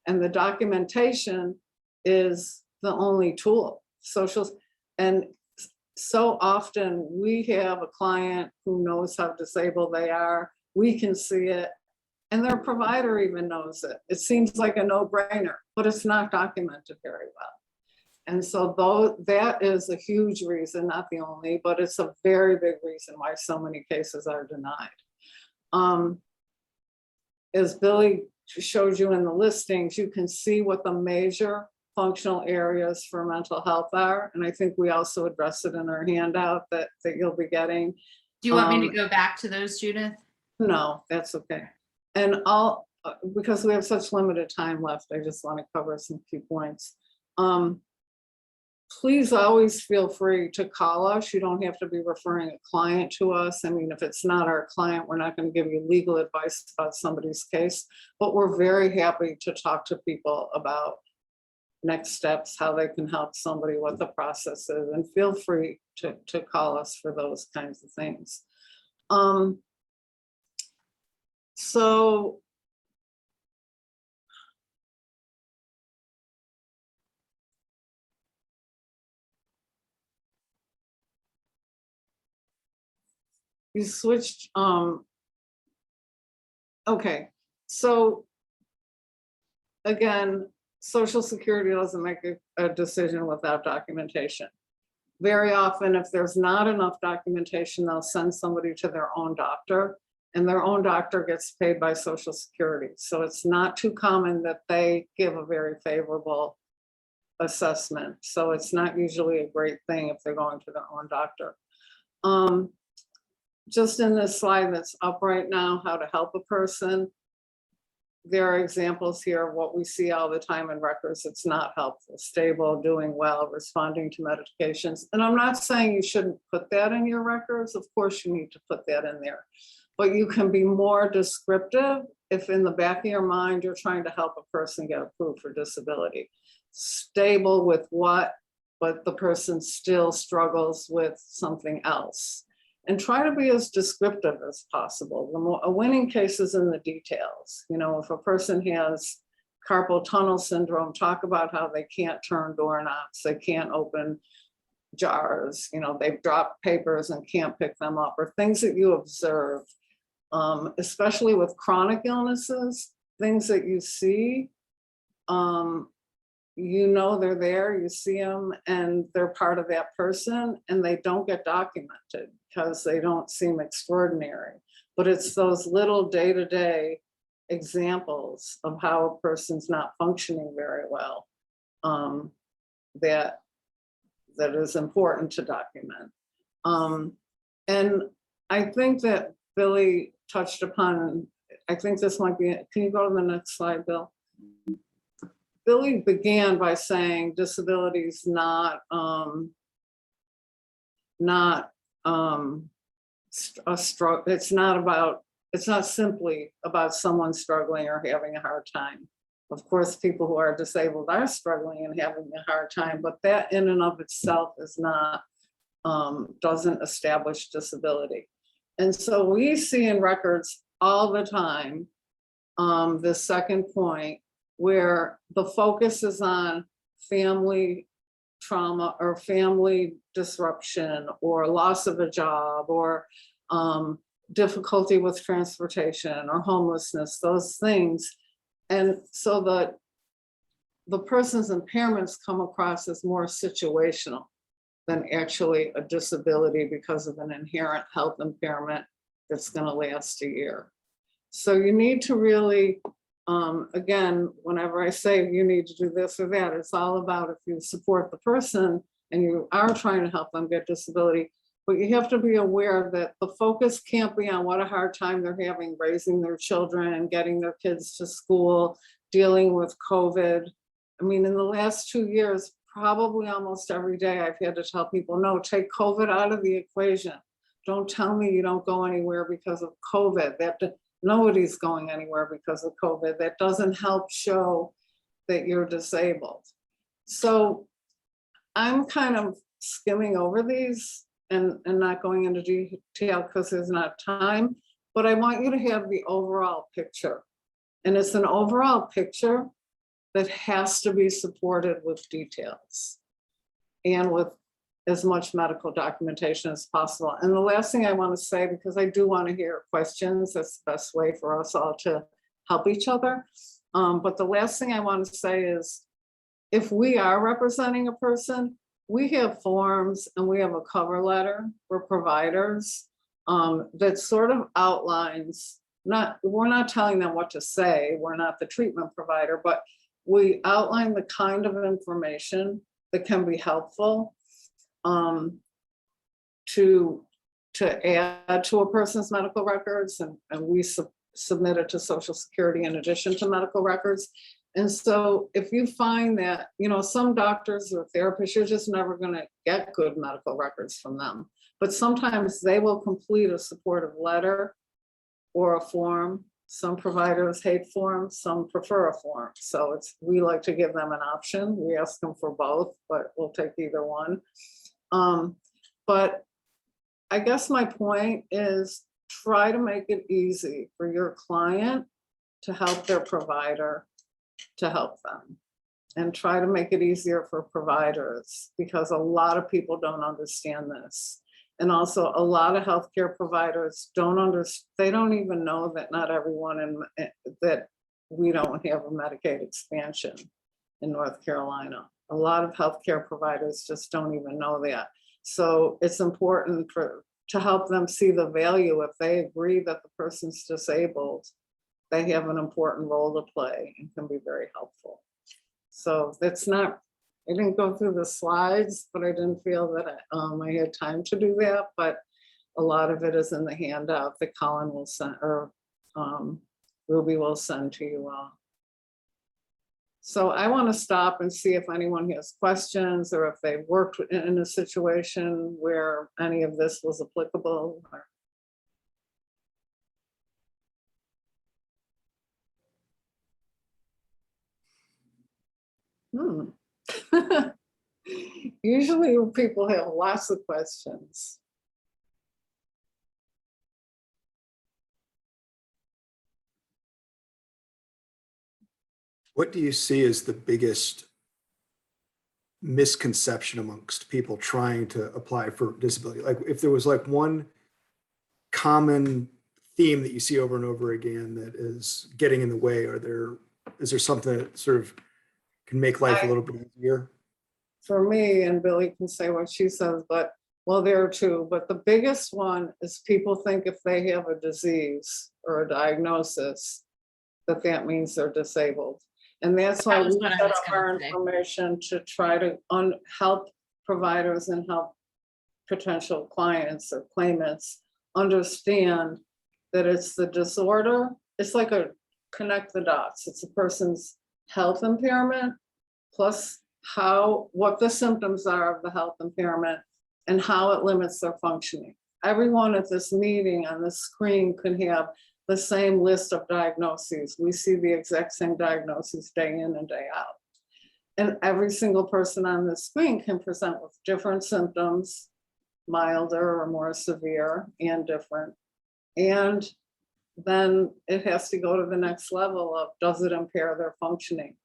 and the documentation is the only tool. And so often we have a client who knows how disabled they are. We can see it, and their provider even knows it. It seems like a no-brainer, but it's not documented very well. And so though that is a huge reason, not the only, but it's a very big reason why so many cases are denied. As Billy showed you in the listings, you can see what the major functional areas for mental health are. And I think we also address it in our handout that you'll be getting. Do you want me to go back to those, Judith? No, that's okay. And because we have such limited time left, I just want to cover some key points. Please always feel free to call us. You don't have to be referring a client to us. I mean, if it's not our client, we're not going to give you legal advice about somebody's case, but we're very happy to talk to people about next steps, how they can help somebody, what the process is, and feel free to call us for those kinds of things. So you switched, okay, so again, Social Security doesn't make a decision without documentation. Very often, if there's not enough documentation, they'll send somebody to their own doctor, and their own doctor gets paid by Social Security. So it's not too common that they give a very favorable assessment. So it's not usually a great thing if they're going to their own doctor. Just in this slide that's up right now, how to help a person, there are examples here of what we see all the time in records. It's not helpful, stable, doing well, responding to medications. And I'm not saying you shouldn't put that in your records. Of course you need to put that in there, but you can be more descriptive if in the back of your mind, you're trying to help a person get approved for disability. Stable with what, but the person still struggles with something else. And try to be as descriptive as possible. A winning case is in the details. You know, if a person has carpal tunnel syndrome, talk about how they can't turn doorknobs, they can't open jars, you know, they've dropped papers and can't pick them up, or things that you observe, especially with chronic illnesses, things that you see, you know they're there, you see them, and they're part of that person, and they don't get documented because they don't seem extraordinary. But it's those little day-to-day examples of how a person's not functioning very well that is important to document. And I think that Billy touched upon, I think this might be, can you go to the next slide, Bill? Billy began by saying disability is not a struggle. It's not simply about someone struggling or having a hard time. Of course, people who are disabled are struggling and having a hard time, but that in and of itself is not, doesn't establish disability. And so we see in records all the time, the second point, where the focus is on family trauma or family disruption or loss of a job or difficulty with transportation or homelessness, those things. And so the person's impairments come across as more situational than actually a disability because of an inherent health impairment that's going to last a year. So you need to really, again, whenever I say you need to do this or that, it's all about if you support the person and you are trying to help them get disability, but you have to be aware that the focus can't be on what a hard time they're having raising their children, getting their kids to school, dealing with COVID. I mean, in the last 2 years, probably almost every day I've had to tell people, no, take COVID out of the equation. Don't tell me you don't go anywhere because of COVID. Nobody's going anywhere because of COVID. That doesn't help show that you're disabled. So I'm kind of skimming over these and not going into detail because there's not time, but I want you to have the overall picture. And it's an overall picture that has to be supported with details and with as much medical documentation as possible. And the last thing I want to say, because I do want to hear questions, that's the best way for us all to help each other. But the last thing I want to say is, if we are representing a person, we have forms and we have a cover letter for providers that sort of outlines, we're not telling them what to say, we're not the treatment provider, but we outline the kind of information that can be helpful to add to a person's medical records, and we submit it to Social Security in addition to medical records. And so if you find that, some doctors or therapists, you're just never going to get good medical records from them, but sometimes they will complete a supportive letter or a form. Some providers hate forms, some prefer a form. So we like to give them an option. We ask them for both, but we'll take either one. But I guess my point is, try to make it easy for your client to help their provider to help them, and try to make it easier for providers, because a lot of people don't understand this. And also a lot of healthcare providers they don't even know that not everyone that we don't have a Medicaid expansion in North Carolina. A lot of healthcare providers just don't even know that. So it's important to help them see the value. If they agree that the person's disabled, they have an important role to play and can be very helpful. So I didn't go through the slides, but I didn't feel that I had time to do that. But a lot of it is in the handout that Colin will send, or Ruby will send to you all. So I want to stop and see if anyone has questions, or if they've worked in a situation where any of this was applicable. Usually people have lots of questions. What do you see as the biggest misconception amongst people trying to apply for disability? Like, if there was like one common theme that you see over and over again that is getting in the way, is there something that sort of can make life a little bit easier? For me, and Billy can say what she says, but well, there are two, but the biggest one is people think if they have a disease or a diagnosis, that means they're disabled. And that's why we set up our information to try to help providers and help potential clients or claimants understand that it's the disorder. It's like connect the dots. It's a person's health impairment plus what the symptoms are of the health impairment and how it limits their functioning. Everyone at this meeting on this screen can have the same list of diagnoses. We see the exact same diagnoses day in and day out. And every single person on the screen can present with different symptoms, milder or more severe and different. And then it has to go to the next level of, does it impair their functioning?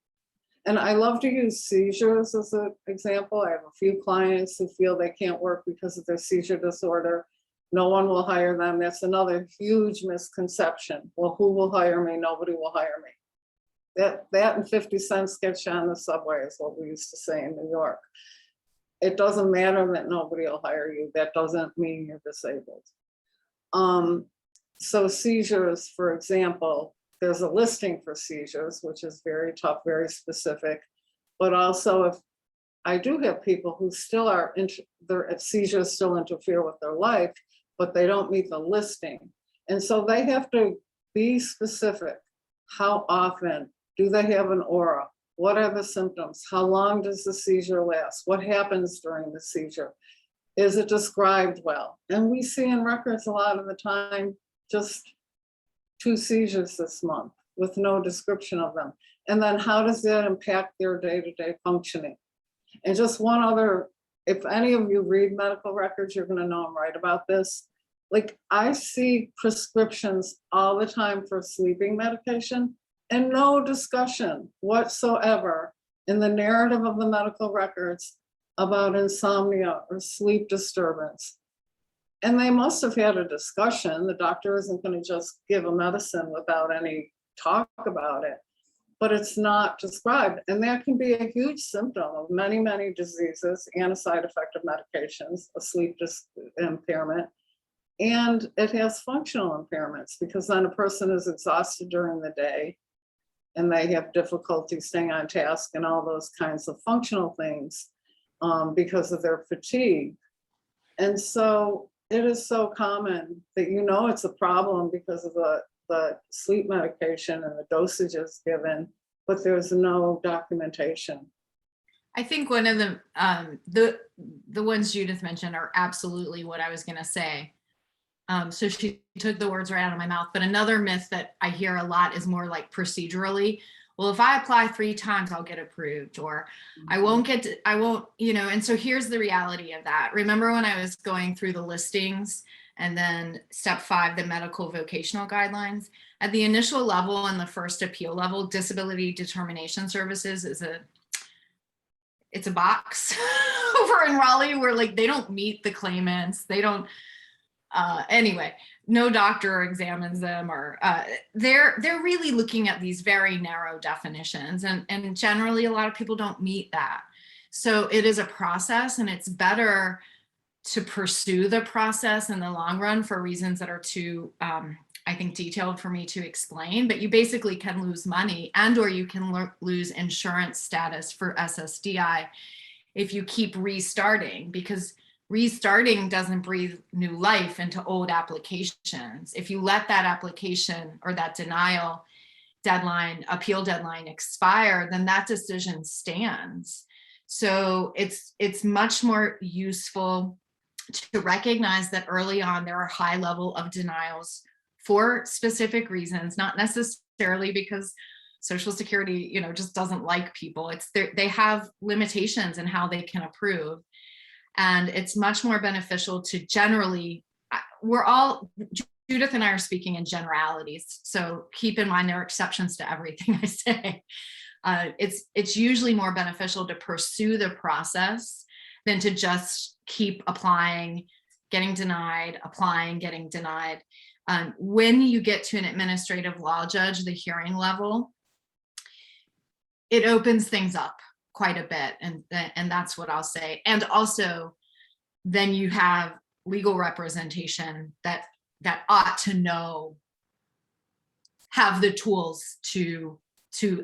And I love to use seizures as an example. I have a few clients who feel they can't work because of their seizure disorder. No one will hire them. That's another huge misconception. Well, who will hire me? Nobody will hire me. That and 50 cents gets you on the subway is what we used to say in New York. It doesn't matter that nobody will hire you. That doesn't mean you're disabled. So seizures, for example, there's a listing for seizures, which is very tough, very specific. But also, if I do have people who still are, their seizures still interfere with their life, but they don't meet the listing. And so they have to be specific. How often? Do they have an aura? What are the symptoms? How long does the seizure last? What happens during the seizure? Is it described well? And we see in records a lot of the time, just 2 seizures this month with no description of them. And then how does that impact their day-to-day functioning? And just one other, if any of you read medical records, you're gonna know I'm right about this. Like, I see prescriptions all the time for sleeping medication and no discussion whatsoever in the narrative of the medical records about insomnia or sleep disturbance. And they must have had a discussion. The doctor isn't going to just give a medicine without any talk about it, but it's not described. And that can be a huge symptom of many, many diseases and a side effect of medications, a sleep impairment. And it has functional impairments because then a person is exhausted during the day and they have difficulty staying on task and all those kinds of functional things because of their fatigue. And so it is so common that it's a problem because of the sleep medication and the dosages given, but there's no documentation. I think one of the ones Judith mentioned are absolutely what I was going to say. So she took the words right out of my mouth. But another myth that I hear a lot is more like procedurally. Well, if I apply 3 times, I'll get approved, or I won't, and so here's the reality of that. Remember when I was going through the listings and then step 5, the medical vocational guidelines? At the initial level and the first appeal level, disability determination services it's a box over in Raleigh where like they don't meet the claimants. They don't, anyway, no doctor examines them, or they're really looking at these very narrow definitions, and generally a lot of people don't meet that. So it is a process, and it's better to pursue the process in the long run for reasons that are too, I think, detailed for me to explain. But you basically can lose money, and or you can lose insurance status for SSDI if you keep restarting, because restarting doesn't breathe new life into old applications. If you let that application or that denial deadline, appeal deadline expire, then that decision stands. So it's much more useful to recognize that early on there are high level of denials for specific reasons, not necessarily because Social Security, just doesn't like people. They have limitations in how they can approve. And it's much more beneficial to generally, Judith and I are speaking in generalities, so keep in mind there are exceptions to everything I say. It's usually more beneficial to pursue the process than to just keep applying, getting denied, applying, getting denied. When you get to an administrative law judge, the hearing level, it opens things up quite a bit, and that's what I'll say. And also, then you have legal representation that ought to have the tools to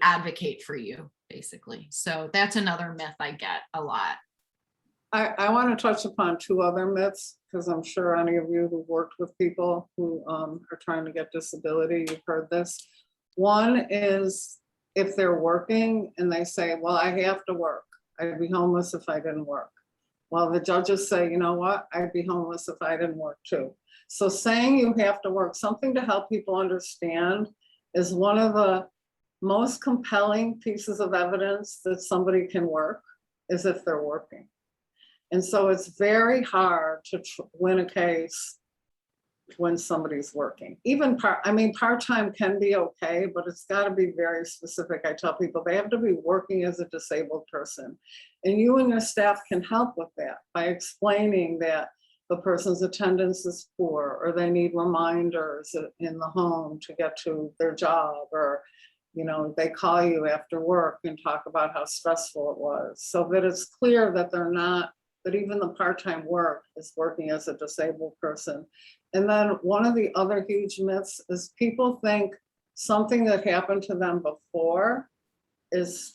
advocate for you, basically. So that's another myth I get a lot. I want to touch upon 2 other myths, because I'm sure any of you who worked with people who are trying to get disability, you've heard this. One is if they're working and they say, well, I have to work. I'd be homeless if I didn't work. Well, the judges say, you know what? I'd be homeless if I didn't work too. So saying you have to work, something to help people understand, is one of the most compelling pieces of evidence that somebody can work is if they're working. And so it's very hard to win a case when somebody's working. Even part-time can be okay, but it's got to be very specific. I tell people they have to be working as a disabled person. And you and your staff can help with that by explaining that the person's attendance is poor, or they need reminders in the home to get to their job, or they call you after work and talk about how stressful it was, so that it's clear that that even the part-time work is working as a disabled person. And then one of the other huge myths is people think something that happened to them before is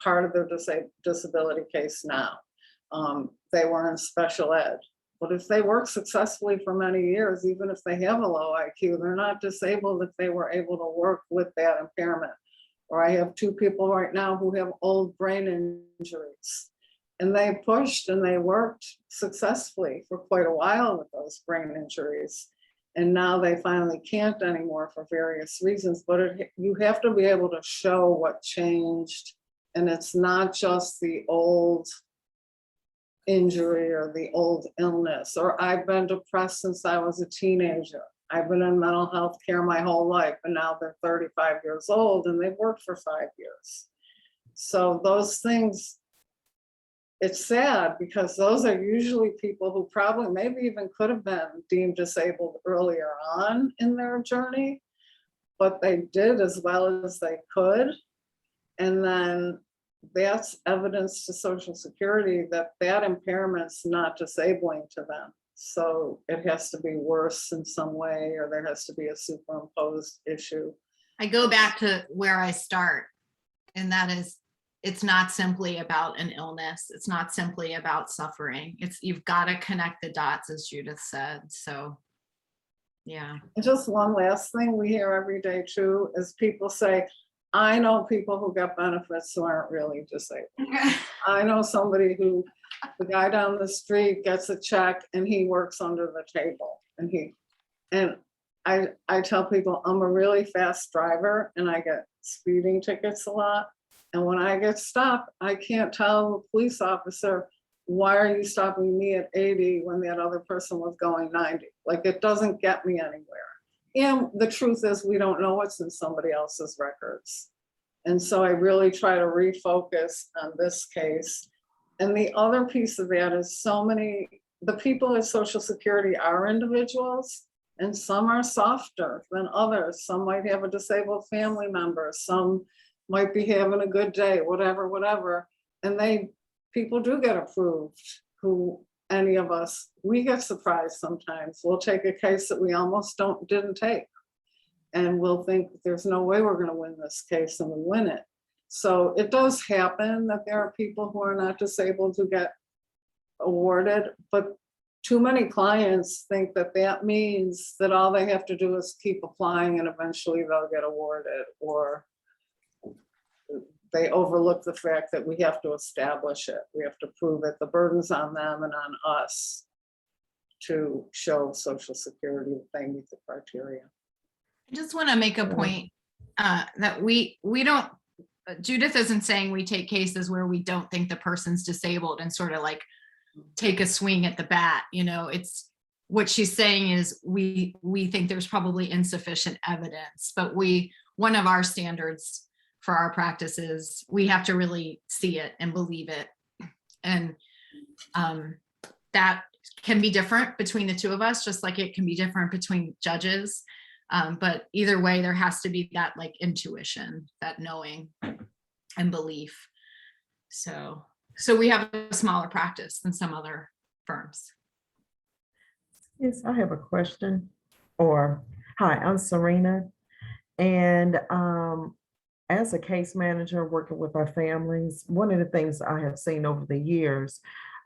part of their disability case now. They were in special ed, but if they work successfully for many years, even if they have a low IQ, they're not disabled if they were able to work with that impairment. Or I have 2 people right now who have old brain injuries, and they pushed and they worked successfully for quite a while with those brain injuries. And now they finally can't anymore for various reasons, but you have to be able to show what changed. And it's not just the old injury or the old illness, or I've been depressed since I was a teenager. I've been in mental health care my whole life, and now they're 35 years old and they've worked for 5 years. So those things, it's sad because those are usually people who probably maybe even could have been deemed disabled earlier on in their journey, but they did as well as they could. And then that's evidence to Social Security that impairment's not disabling to them. So it has to be worse in some way, or there has to be a superimposed issue. I go back to where I start, and that is, it's not simply about an illness. It's not simply about suffering. You've got to connect the dots, as Judith said. So, yeah. And just one last thing we hear every day too is people say, I know people who get benefits who aren't really disabled. I know somebody who, the guy down the street gets a check and he works under the table, and I tell people I'm a really fast driver and I get speeding tickets a lot. And when I get stopped, I can't tell the police officer, why are you stopping me at 80 when that other person was going 90? Like, it doesn't get me anywhere. And the truth is, we don't know what's in somebody else's records. And so I really try to refocus on this case. And the other piece of that is the people at Social Security are individuals, and some are softer than others. Some might have a disabled family member. Some might be having a good day, whatever. And people do get approved any of us, we get surprised sometimes. We'll take a case that we almost didn't take. And we'll think there's no way we're going to win this case, and we win it. So it does happen that there are people who are not disabled who get awarded, but too many clients think that means that all they have to do is keep applying and eventually they'll get awarded, or they overlook the fact that we have to establish it. We have to prove it. The burden's on them and on us to show Social Security that they meet the criteria. I just want to make a point that we don't, Judith isn't saying we take cases where we don't think the person's disabled and sort of like take a swing at the bat. It's what she's saying is we think there's probably insufficient evidence, but one of our standards for our practices, we have to really see it and believe it. And that can be different between the two of us, just like it can be different between judges. But either way, there has to be that like intuition, that knowing and belief. So we have a smaller practice than some other firms. Yes, I have a question. Hi, I'm Serena. And as a case manager working with our families, one of the things I have seen over the years,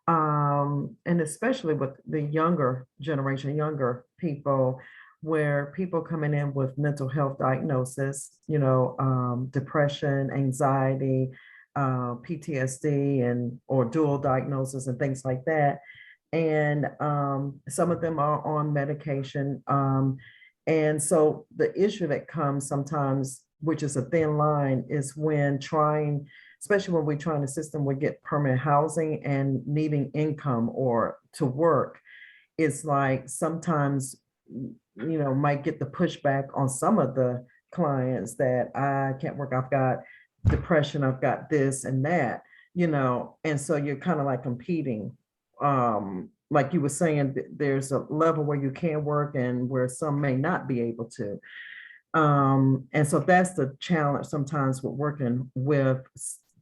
and especially with the younger generation, younger people, where people coming in with mental health diagnosis, depression, anxiety, PTSD, or dual diagnosis and things like that, and some of them are on medication. And so the issue that comes sometimes, which is a thin line, is when trying, especially when we're trying to assist them with get permanent housing and needing income or to work. It's like sometimes, might get the pushback on some of the clients that I can't work, I've got depression, I've got this and that, and so you're kind of like competing. Like you were saying, there's a level where you can work and where some may not be able to. And so that's the challenge sometimes with working with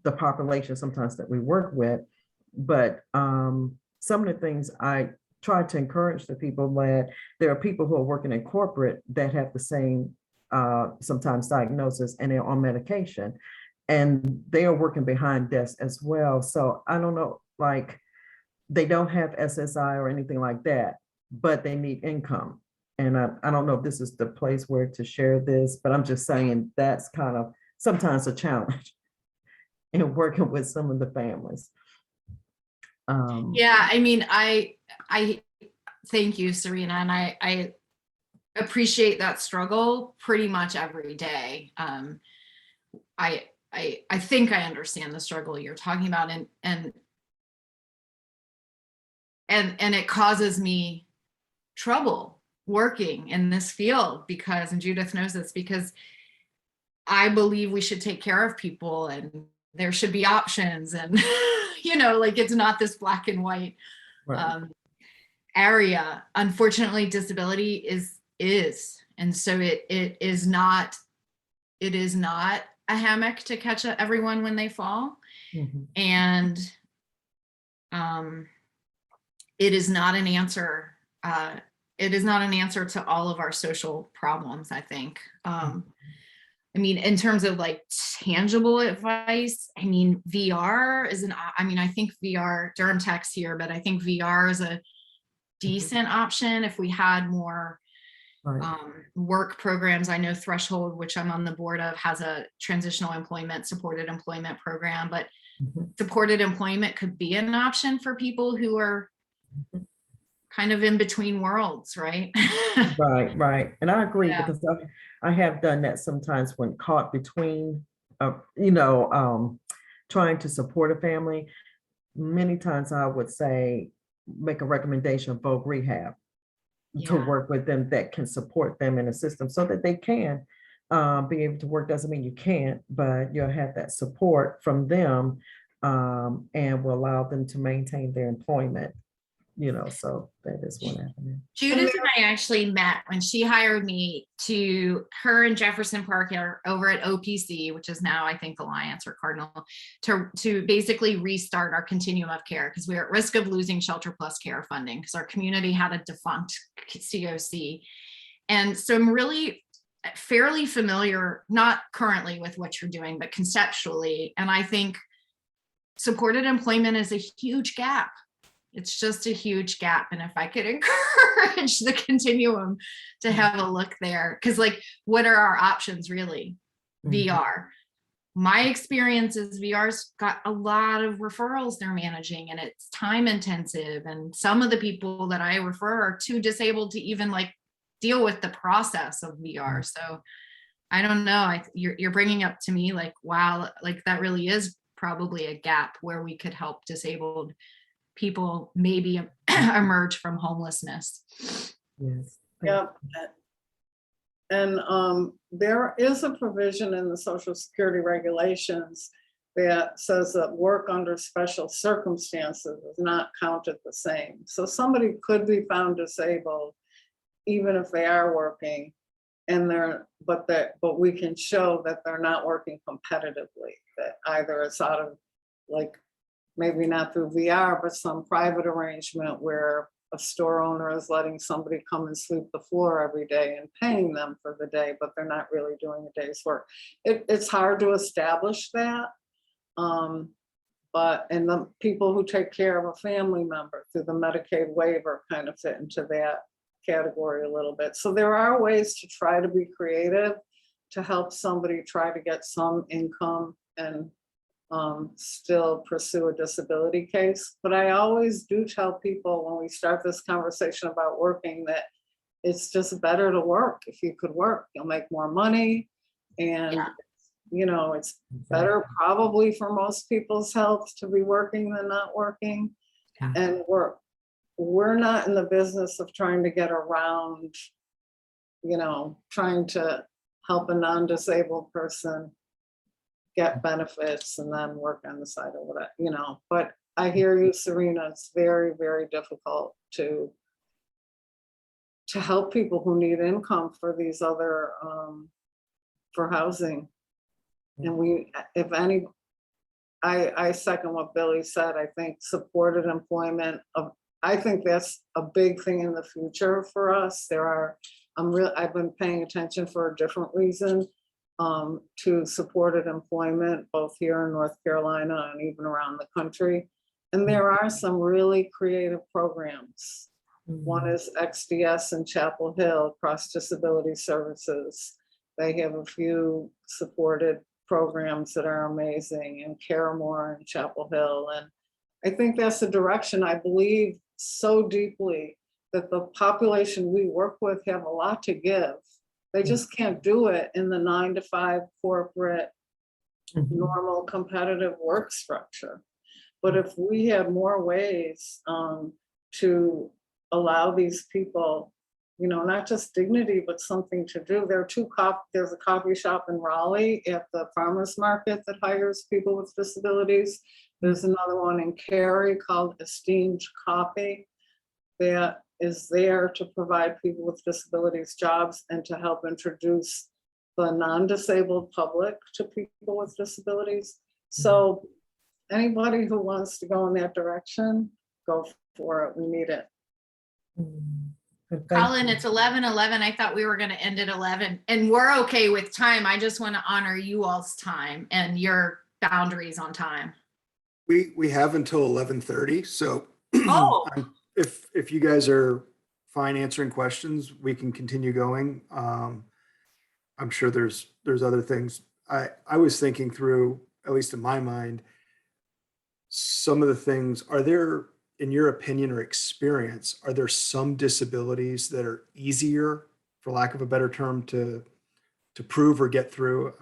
the population sometimes that we work with. But some of the things I try to encourage the people that there are people who are working in corporate that have the same sometimes diagnosis and they're on medication and they are working behind desks as well. So I don't know, like they don't have SSI or anything like that, but they need income. And I don't know if this is the place where to share this, but I'm just saying that's kind of sometimes a challenge in working with some of the families. Yeah, I mean, I thank you, Serena, and I appreciate that struggle pretty much every day. I think I understand the struggle you're talking about, and it causes me trouble working in this field because, and Judith knows this, because I believe we should take care of people and there should be options, and like it's not this black and white area. Unfortunately, disability is, and so it is not a hammock to catch everyone when they fall. Mm-hmm. And it is not an answer. It is not an answer to all of our social problems, I think. I mean, in terms of like tangible advice, I mean, VR is I think VR, Durham Tech's here, but I think VR is a decent option if we had more work programs. I know Threshold, which I'm on the board of, has a transitional employment, supported employment program, but supported employment could be an option for people who are kind of in between worlds, right? Right. And I agree Yeah. because I have done that sometimes when caught between, trying to support a family. Many times I would say, make a recommendation for rehab to work with them that can support them in a system so that they can be able to work. Doesn't mean you can't, but you'll have that support from them and will allow them to maintain their employment. So that is what happened. Judith and I actually met when she hired me her and Jefferson Park are over at OPC, which is now I think Alliance or Cardinal, to basically restart our continuum of care because we were at risk of losing Shelter Plus Care funding because our community had a defunct COC. And so I'm really fairly familiar, not currently with what you're doing, but conceptually. And I think supported employment is a huge gap. It's just a huge gap. And if I could encourage the continuum to have a look there, because like, what are our options really? VR. My experience is VR's got a lot of referrals they're managing and it's time intensive. And some of the people that I refer are too disabled to even like deal with the process of VR. So I don't know, you're bringing up to me like, wow, like that really is probably a gap where we could help disabled people maybe emerge from homelessness. Yes. Yeah. And there is a provision in the Social Security regulations that says that work under special circumstances is not counted the same. So somebody could be found disabled even if they are working, and but we can show that they're not working competitively. That either it's out of like maybe not through VR, but some private arrangement where a store owner is letting somebody come and sweep the floor every day and paying them for the day, but they're not really doing a day's work. It's hard to establish that. And the people who take care of a family member through the Medicaid waiver kind of fit into that category a little bit. So there are ways to try to be creative to help somebody try to get some income and still pursue a disability case. But I always do tell people when we start this conversation about working that it's just better to work. If you could work, you'll make more money. And, Yeah. you know, it's better probably for most people's health to be working than not working. Yeah. And we're not in the business of trying to get around, you know, trying to help a non-disabled person get benefits and then work on the side of whatever, you know. But I hear you, Serena, it's very, very difficult to help people who need income for these other, for housing. And we, if any, I second what Billy said. I think supported employment of, I think that's a big thing in the future for us. I've been paying attention for a different reason to supported employment, both here in North Carolina and even around the country. And there are some really creative programs. One is XDS in Chapel Hill, Cross Disability Services. They have a few supported programs that are amazing, and Caramore in Chapel Hill. And I think that's the direction. I believe so deeply that the population we work with have a lot to give. They just can't do it in the 9-to-5 corporate, normal competitive work structure. But if we had more ways to allow these people, you know, not just dignity, but something to do. There's a coffee shop in Raleigh at the farmers market that hires people with disabilities. There's another one in Cary called Esteemed Coffee that is there to provide people with disabilities jobs and to help introduce the non-disabled public to people with disabilities. So anybody who wants to go in that direction, go for it. We need it. Colin, it's 11:11. I thought we were going to end at 11, and we're okay with time. I just want to honor you all's time and your boundaries on time. We have until 11:30. So Oh, if you guys are fine answering questions, we can continue going. I'm sure there's other things. I was thinking through, at least in my mind, some of the things. Are there, in your opinion or experience, are there some disabilities that are easier, for lack of a better term, to prove or get through?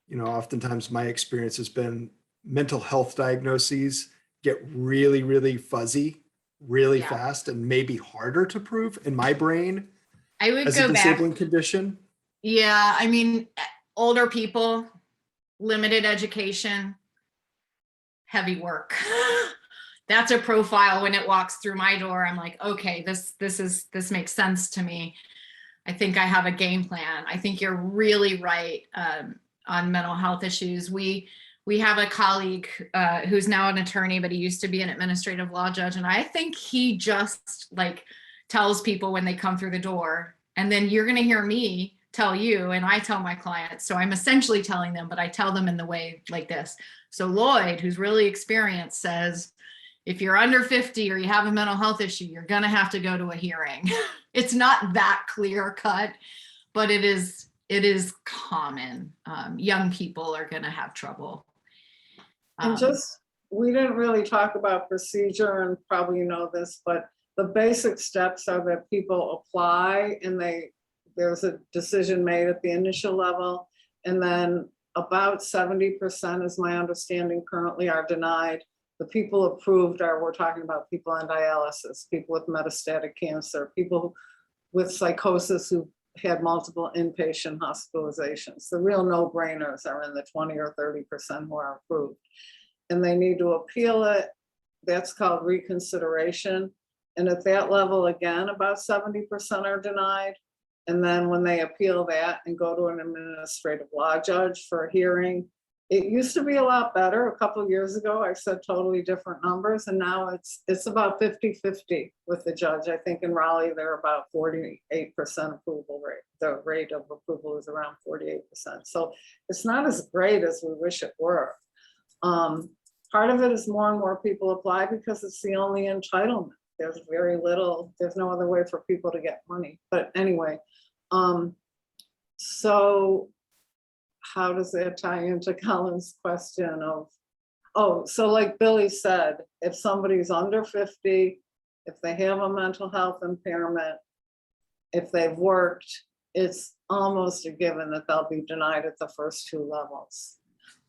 You know, oftentimes my experience has been mental health diagnoses get really, really fuzzy, really Yeah. fast, and maybe harder to prove in my brain I would as a go back. disabling condition. Yeah, I mean, older people, limited education, heavy work. That's a profile when it walks through my door. I'm like, okay, this makes sense to me. I think I have a game plan. I think you're really right on mental health issues. We have a colleague who's now an attorney, but he used to be an administrative law judge, and I think he just like tells people when they come through the door, and then you're going to hear me tell you, and I tell my clients. So I'm essentially telling them, but I tell them in the way like this. So Lloyd, who's really experienced, says, if you're under 50 or you have a mental health issue, you're going to have to go to a hearing. It's not that clear cut, but it is common. Young people are going to have trouble. And we didn't really talk about procedure, and probably you know this, but the basic steps are that people apply and there's a decision made at the initial level, and then about 70% is my understanding currently are denied. The people approved we're talking about people on dialysis, people with metastatic cancer, people with psychosis who had multiple inpatient hospitalizations. The real no-brainers are in the 20 or 30% who are approved. And they need to appeal it. That's called reconsideration. And at that level, again, about 70% are denied. And then when they appeal that and go to an administrative law judge for a hearing, it used to be a lot better. A couple of years ago, I said totally different numbers, and now it's about 50-50 with the judge. I think in Raleigh, they're about 48% approval rate. The rate of approval is around 48%. So it's not as great as we wish it were. Part of it is more and more people apply because it's the only entitlement. There's no other way for people to get money. But anyway, so how does that tie into Colin's question of, oh, so like Billy said, if somebody's under 50, if they have a mental health impairment, if they've worked, it's almost a given that they'll be denied at the first two levels.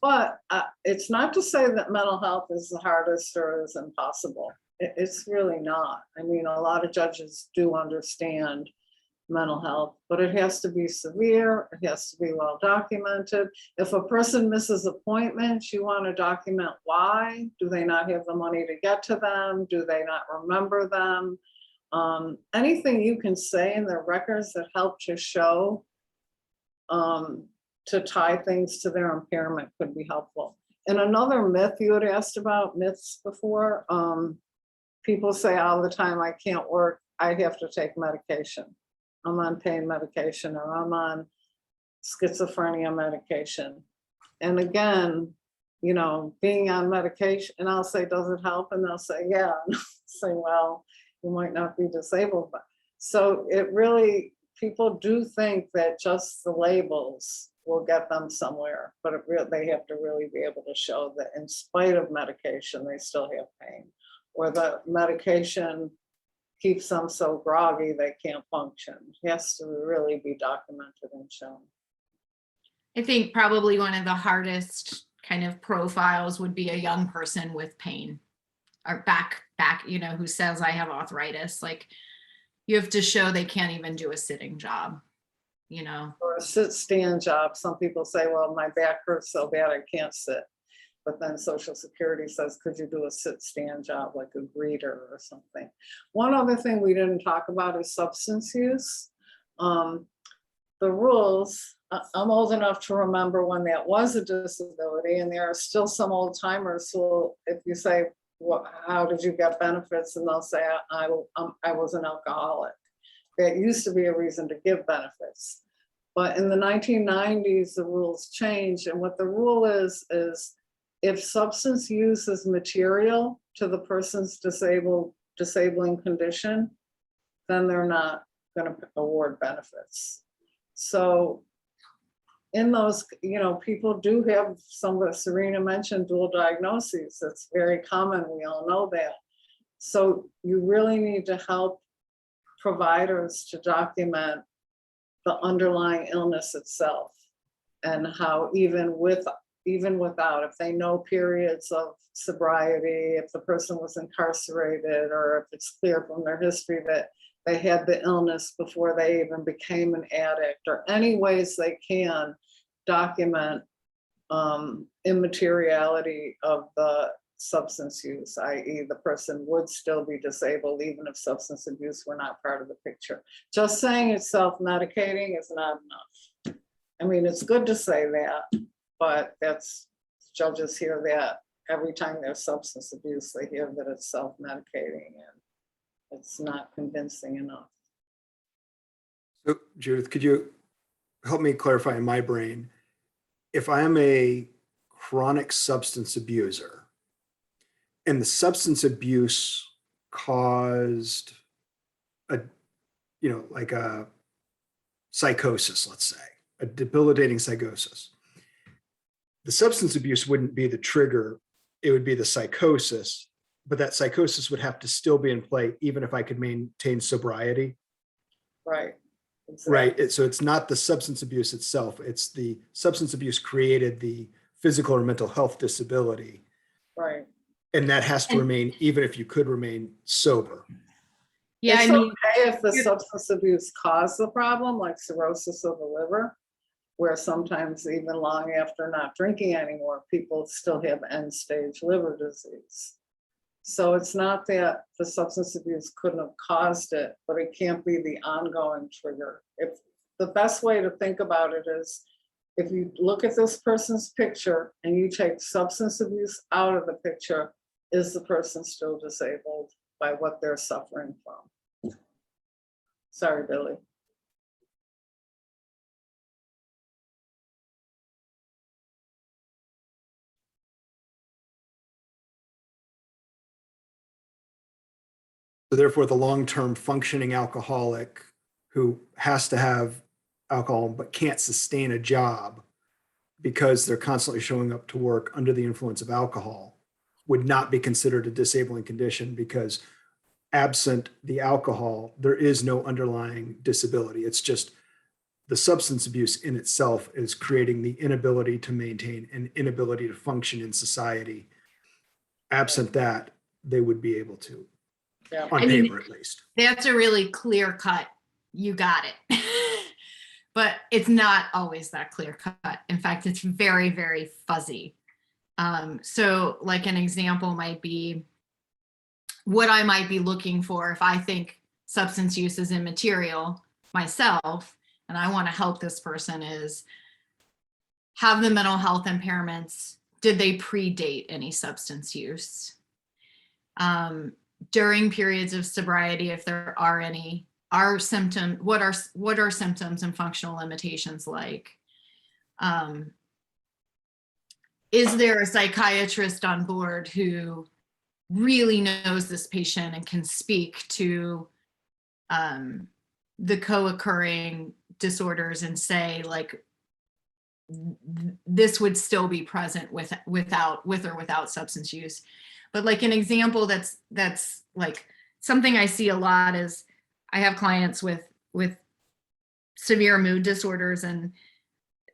But it's not to say that mental health is the hardest or is impossible. It's really not. I mean, a lot of judges do understand mental health, but it has to be severe. It has to be well documented. If a person misses appointments, you want to document why. Do they not have the money to get to them? Do they not remember them? Anything you can say in the records that help to show, to tie things to their impairment could be helpful. And another myth you had asked about, myths before, people say all the time, I can't work, I have to take medication. I'm on pain medication, or I'm on schizophrenia medication. And again, you know, being on medication, and I'll say, does it help? And they'll say, yeah. And I'll say, well, you might not be disabled. But so it really, people do think that just the labels will get them somewhere, but they have to really be able to show that in spite of medication, they still have pain, or the medication keeps them so groggy they can't function. It has to really be documented and shown. I think probably one of the hardest kind of profiles would be a young person with pain or back, you know, who says I have arthritis. Like, you have to show they can't even do a sitting job, you know. Or a sit-stand job. Some people say, well, my back hurts so bad I can't sit. But then Social Security says, could you do a sit-stand job like a greeter or something? One other thing we didn't talk about is substance use. The rules, I'm old enough to remember when that was a disability, and there are still some old timers who, if you say, well, how did you get benefits? And they'll say, I was an alcoholic. That used to be a reason to give benefits. But in the 1990s, the rules changed. And what the rule is if substance use is material to the person's disabling condition, then they're not going to award benefits. So in those, you know, people do have some of, Serena mentioned dual diagnoses. That's very common. We all know that. So you really need to help providers to document the underlying illness itself, and how even without, if they know periods of sobriety, if the person was incarcerated, or if it's clear from their history that they had the illness before they even became an addict, or any ways they can document immateriality of the substance use, i.e. the person would still be disabled even if substance abuse were not part of the picture. Just saying it's self-medicating is not enough. I mean, it's good to say that, but that's, judges hear that every time there's substance abuse, they hear that it's self-medicating, and it's not convincing enough. So Judith, could you help me clarify in my brain? If I am a chronic substance abuser and the substance abuse caused a, you know, like a psychosis, let's say, a debilitating psychosis, the substance abuse wouldn't be the trigger, it would be the psychosis, but that psychosis would have to still be in play even if I could maintain sobriety. Right. Exactly. Right. So it's not the substance abuse itself, it's the substance abuse created the physical or mental health disability. Right. And that has to remain even if you could remain sober. Yeah, It's I mean, okay if the substance abuse caused the problem, like cirrhosis of the liver, where sometimes even long after not drinking anymore, people still have end-stage liver disease. So it's not that the substance abuse couldn't have caused it, but it can't be the ongoing trigger. If the best way to think about it is, if you look at this person's picture and you take substance abuse out of the picture, is the person still disabled by what they're suffering from? Sorry, Billy. So therefore, the long-term functioning alcoholic who has to have alcohol but can't sustain a job because they're constantly showing up to work under the influence of alcohol would not be considered a disabling condition, because absent the alcohol, there is no underlying disability. It's just the substance abuse in itself is creating the inability to maintain and inability to function in society. Absent that, they would be able to, Yeah. on I mean, paper at least. That's a really clear cut. You got it. But it's not always that clear cut. In fact, it's very, very fuzzy. So like an example might be what I might be looking for if I think substance use is immaterial myself, and I want to help this person, is have the mental health impairments. Did they predate any substance use? During periods of sobriety, if there are any, are symptoms, what are symptoms and functional limitations like? Is there a psychiatrist on board who really knows this patient and can speak to the co-occurring disorders and say, like, this would still be present with or without substance use? But like an example that's like something I see a lot is I have clients with severe mood disorders, and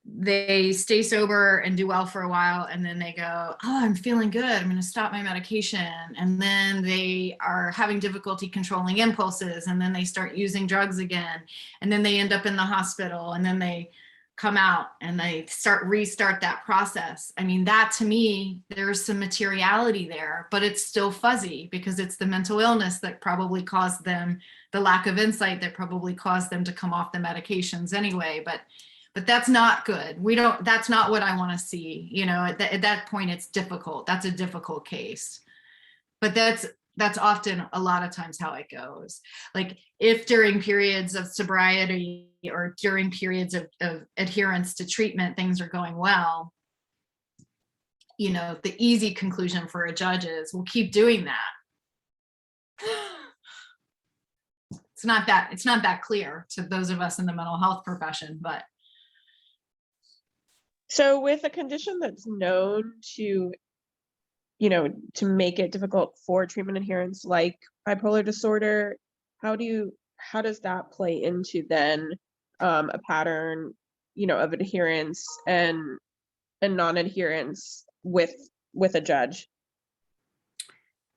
they stay sober and do well for a while, and then they go, oh, I'm feeling good, I'm going to stop my medication, and then they are having difficulty controlling impulses, and then they start using drugs again, and then they end up in the hospital, and then they come out and they restart that process. I mean, that to me, there's some materiality there, but it's still fuzzy because it's the mental illness that probably caused them, the lack of insight that probably caused them to come off the medications anyway. But that's not good. That's not what I want to see. You know, at that point, it's difficult. That's a difficult case. But that's often a lot of times how it goes. Like if during periods of sobriety or during periods of adherence to treatment, things are going well, you know, the easy conclusion for a judge is, we'll keep doing that. It's not that clear to those of us in the mental health profession, but. So with a condition that's known to, you know, to make it difficult for treatment adherence, like bipolar disorder, how does that play into then a pattern, you know, of adherence and non-adherence with a judge?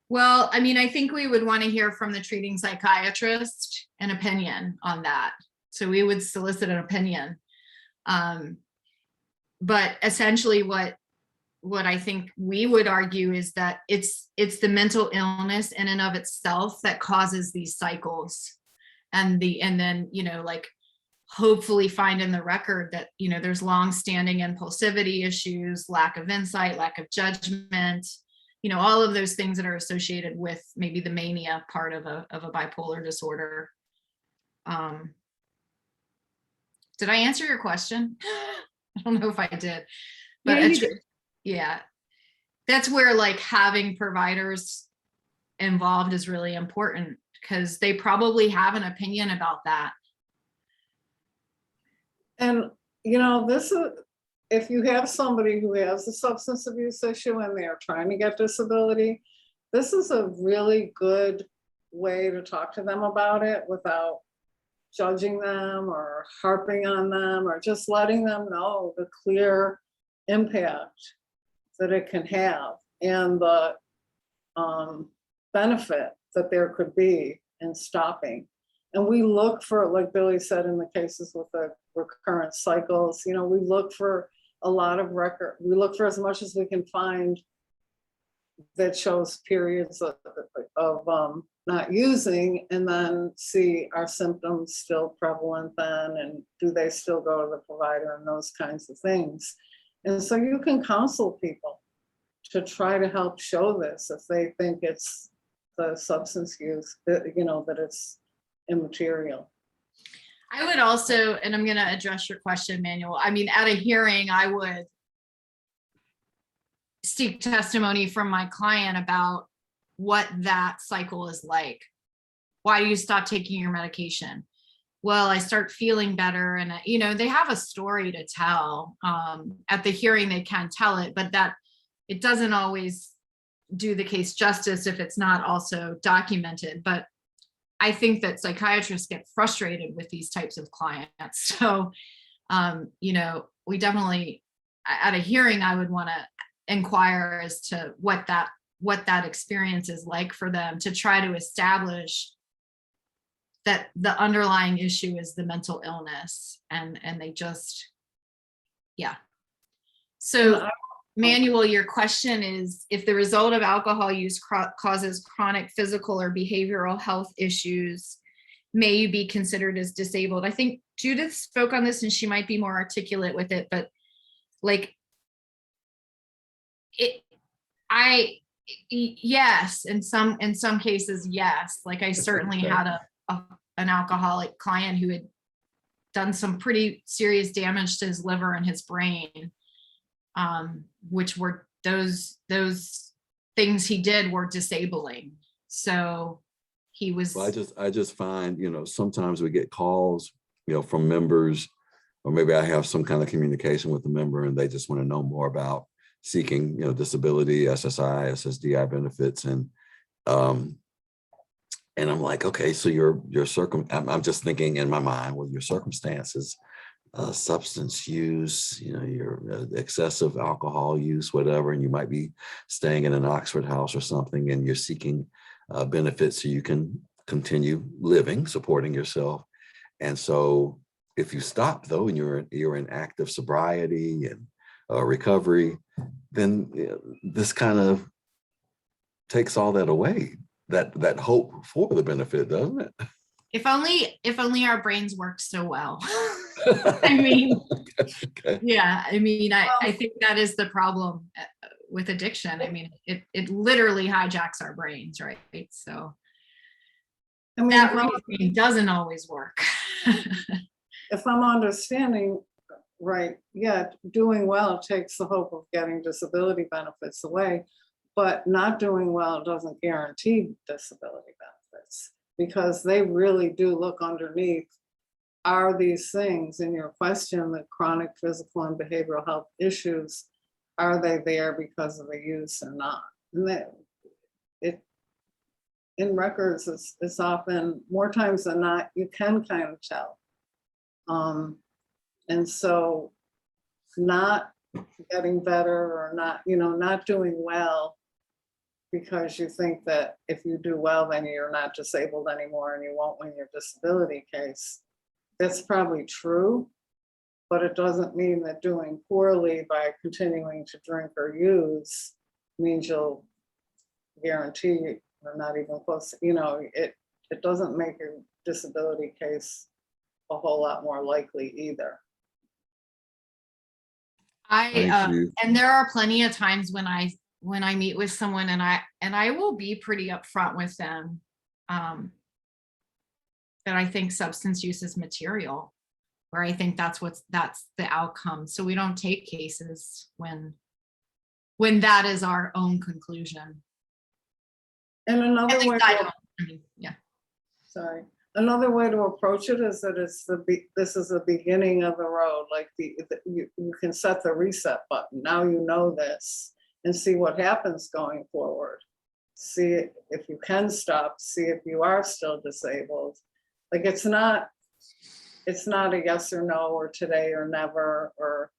Well, I mean, I think we would want to hear from the treating psychiatrist an opinion on that. So we would solicit an opinion. But essentially what I think we would argue is that it's the mental illness in and of itself that causes these cycles. And then, you know, like hopefully find in the record that, you know, there's long-standing impulsivity issues, lack of insight, lack of judgment, you know, all of those things that are associated with maybe the mania part of a bipolar disorder. Did I answer your question? I don't know if I did, but Yeah, you did. Yeah, that's where like having providers involved is really important, because they probably have an opinion about that. And, you know, this is, if you have somebody who has a substance abuse issue and they're trying to get disability, this is a really good way to talk to them about it without judging them or harping on them, or just letting them know the clear impact that it can have and the benefit that there could be in stopping. And we look for, like Billy said, in the cases with the recurrent cycles, you know, we look for a lot of record. We look for as much as we can find that shows periods of not using, and then see, are symptoms still prevalent then, and do they still go to the provider, and those kinds of things. And so you can counsel people to try to help show this if they think it's the substance use, you know, that it's immaterial. I would also, and I'm going to address your question, Manuel. I mean, at a hearing, I would seek testimony from my client about what that cycle is like. Why do you stop taking your medication? well, I start feeling better. And, you know, they have a story to tell. At the hearing, they can tell it, but that it doesn't always do the case justice if it's not also documented. But I think that psychiatrists get frustrated with these types of clients. So, you know, we definitely, at a hearing, I would want to inquire as to what that experience is like for them, to try to establish that the underlying issue is the mental illness, and they just, yeah. So Manuel, your question is, if the result of alcohol use causes chronic physical or behavioral health issues, may you be considered as disabled? I think Judith spoke on this and she might be more articulate with it, but like yes, in some cases, yes. Like I certainly had an alcoholic client who had done some pretty serious damage to his liver and his brain, which were those things he did were disabling. So he was. Well, I just find, you know, sometimes we get calls, you know, from members, or maybe I have some kind of communication with the member and they just want to know more about seeking, you know, disability, SSI, SSDI benefits. And I'm like, okay, so I'm just thinking in my mind, well, your circumstances, substance use, you know, your excessive alcohol use, whatever, and you might be staying in an Oxford house or something, and you're seeking benefits so you can continue living, supporting yourself. And so if you stop though, and you're in active sobriety and recovery, then this kind of takes all that away, that hope for the benefit, doesn't it? If only our brains worked so well. I mean, okay. Yeah, I mean, I think that is the problem with addiction. I mean, it literally hijacks our brains, right? So I mean, that reasoning doesn't always work. if I'm understanding right, yeah, doing well takes the hope of getting disability benefits away, but not doing well doesn't guarantee disability benefits, because they really do look underneath. Are these things in your question, the chronic physical and behavioral health issues, are they there because of the use or not? And that it in records, it's often more times than not, you can kind of tell. And so not getting better or not, you know, not doing well because you think that if you do well, then you're not disabled anymore and you won't win your disability case. That's probably true, but it doesn't mean that doing poorly by continuing to drink or use means you'll guarantee or not even close. You know, it doesn't make your disability case a whole lot more likely either. And there are plenty of times when I meet with someone and I will be pretty upfront with them that I think substance use is material, or I think that's the outcome. So we don't take cases when that is our own conclusion. And another way, yeah. Sorry. Another way to approach it is that this is the beginning of the road. Like you can set the reset button. Now you know this, and see what happens going forward. See if you can stop. See if you are still disabled. Like it's not a yes or no or today or never or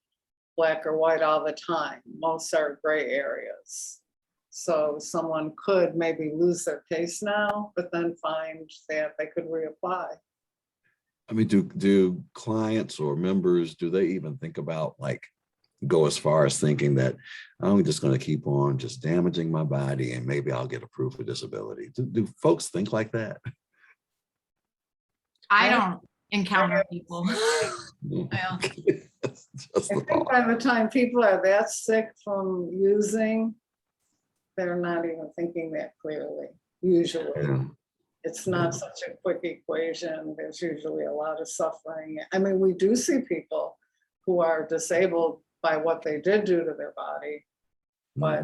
black or white all the time. Most are gray areas. So someone could maybe lose their case now, but then find that they could reapply. I mean, do clients or members, do they even think about, like, go as far as thinking that I'm just going to keep on just damaging my body and maybe I'll get approved for disability? Do folks think like that? I don't encounter people. I think by the time people are that sick from using, they're not even thinking that clearly, usually. Yeah. It's not such a quick equation. There's usually a lot of suffering. I mean, we do see people who are disabled by what they did do to their body, but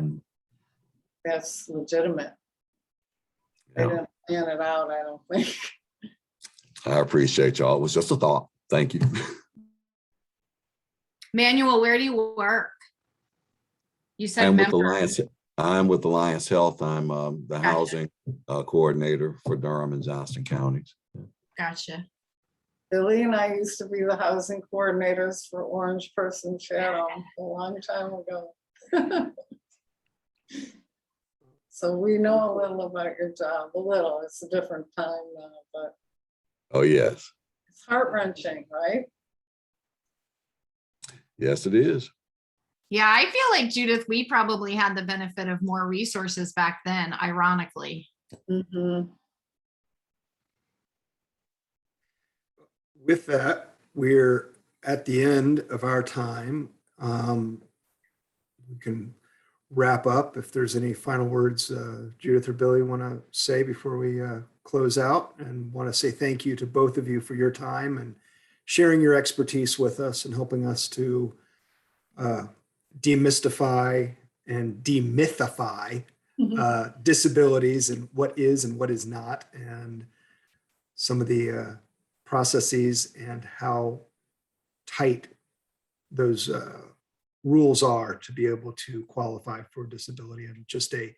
that's legitimate. They didn't plan it out, I don't think. I appreciate y'all. It was just a thought. Thank you. Manuel, where do you work? You said I'm with member. Alliance. I'm with Alliance Health. I'm the Gotcha. housing coordinator for Durham and Johnston counties. Gotcha. Billy and I used to be the housing coordinators for Orange Person Shadow a long time ago. So we know a little about your job, a little. It's a different time now, but Oh, yes. it's heart-wrenching, right? Yes, it is. Yeah, I feel like, Judith, we probably had the benefit of more resources back then, ironically. Mhm. With that, we're at the end of our time. We can wrap up. If there's any final words, Judith or Billy want to say before we close out, and want to say thank you to both of you for your time and sharing your expertise with us and helping us to demystify and demythify disabilities and what is not, and some of the processes and how tight those rules are to be able to qualify for disability. And just a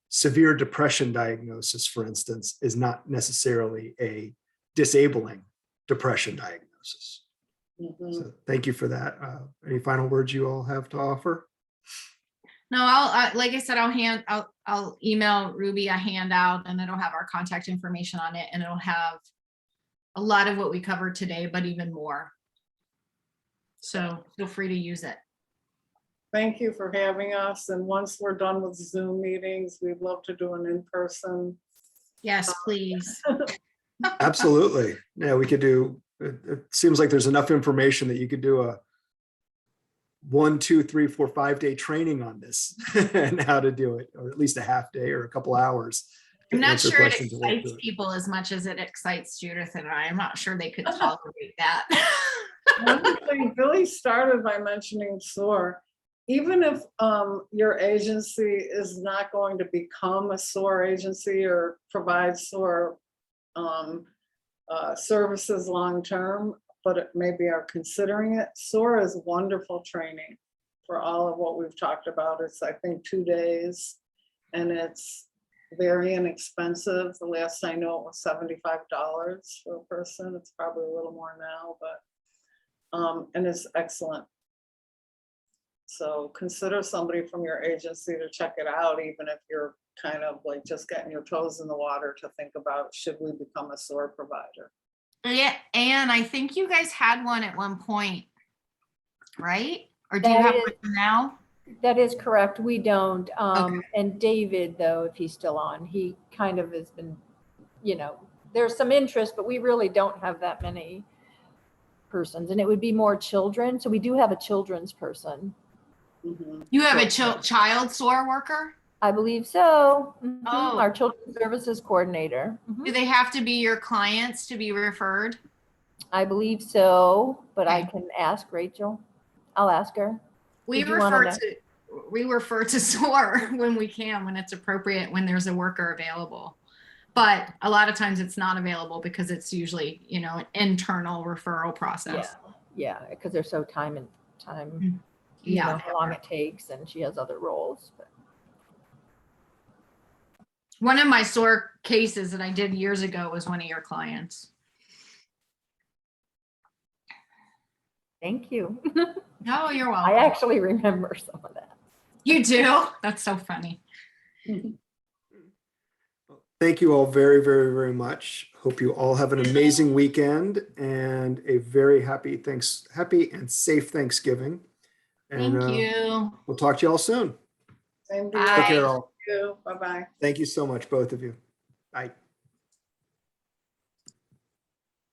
severe depression diagnosis, for instance, is not necessarily a disabling depression diagnosis. So thank you for that. Any final words you all have to offer? No, I'll like I said, I'll email Ruby a handout, and it'll have our contact information on it, and it'll have a lot of what we covered today, but even more. So feel free to use it. Thank you for having us. And once we're done with Zoom meetings, we'd love to do an in-person. Yes, please. Absolutely. Yeah, we could do, it seems like there's enough information that you could do a 1, 2, 3, 4, 5-day training on this and how to do it, or at least a half day or a couple hours. I'm not answer sure it questions and work excites through it. people as much as it excites Judith and I. I'm not sure they could tolerate that. One thing Billy started by mentioning SOAR. Even if your agency is not going to become a SOAR agency or provide SOAR services long-term, but maybe are considering it, SOAR is wonderful training for all of what we've talked about. It's, I think, 2 days, and it's very inexpensive. The last I know, it was $75 for a person. It's probably a little more now, but and it's excellent. So consider somebody from your agency to check it out, even if you're kind of like just getting your toes in the water, to think about, should we become a SOAR provider? Yeah, and I think you guys had one at one point, right? Or do you That have is- one now? That is correct. We don't. Okay. And David, though, if he's still on, he kind of has been, there's some interest, but we really don't have that many persons. And it would be more children. So we do have a children's person. You have a child SOAR worker? I believe so. Oh. Our children's services coordinator. Do they have to be your clients to be referred? I believe so, but I Okay. can ask Rachel. I'll ask her. We Did you wanna refer to SOAR when we can, when it's appropriate, when there's a worker available. But a lot of times it's not available because it's usually, an internal referral process. Yeah, because they're so time, Yeah. how long it takes, and she has other roles. But. One of my SOAR cases that I did years ago was one of your clients. Thank you. Oh, you're I welcome. actually remember some of that. You do? That's so funny. Thank you all very, very, very much. Hope you all have an amazing weekend and a very happy and safe Thanksgiving. And Thank you. we'll talk to you all soon. Same to Bye. you. Take care all. Bye-bye. Thank you so much, both of you. Bye.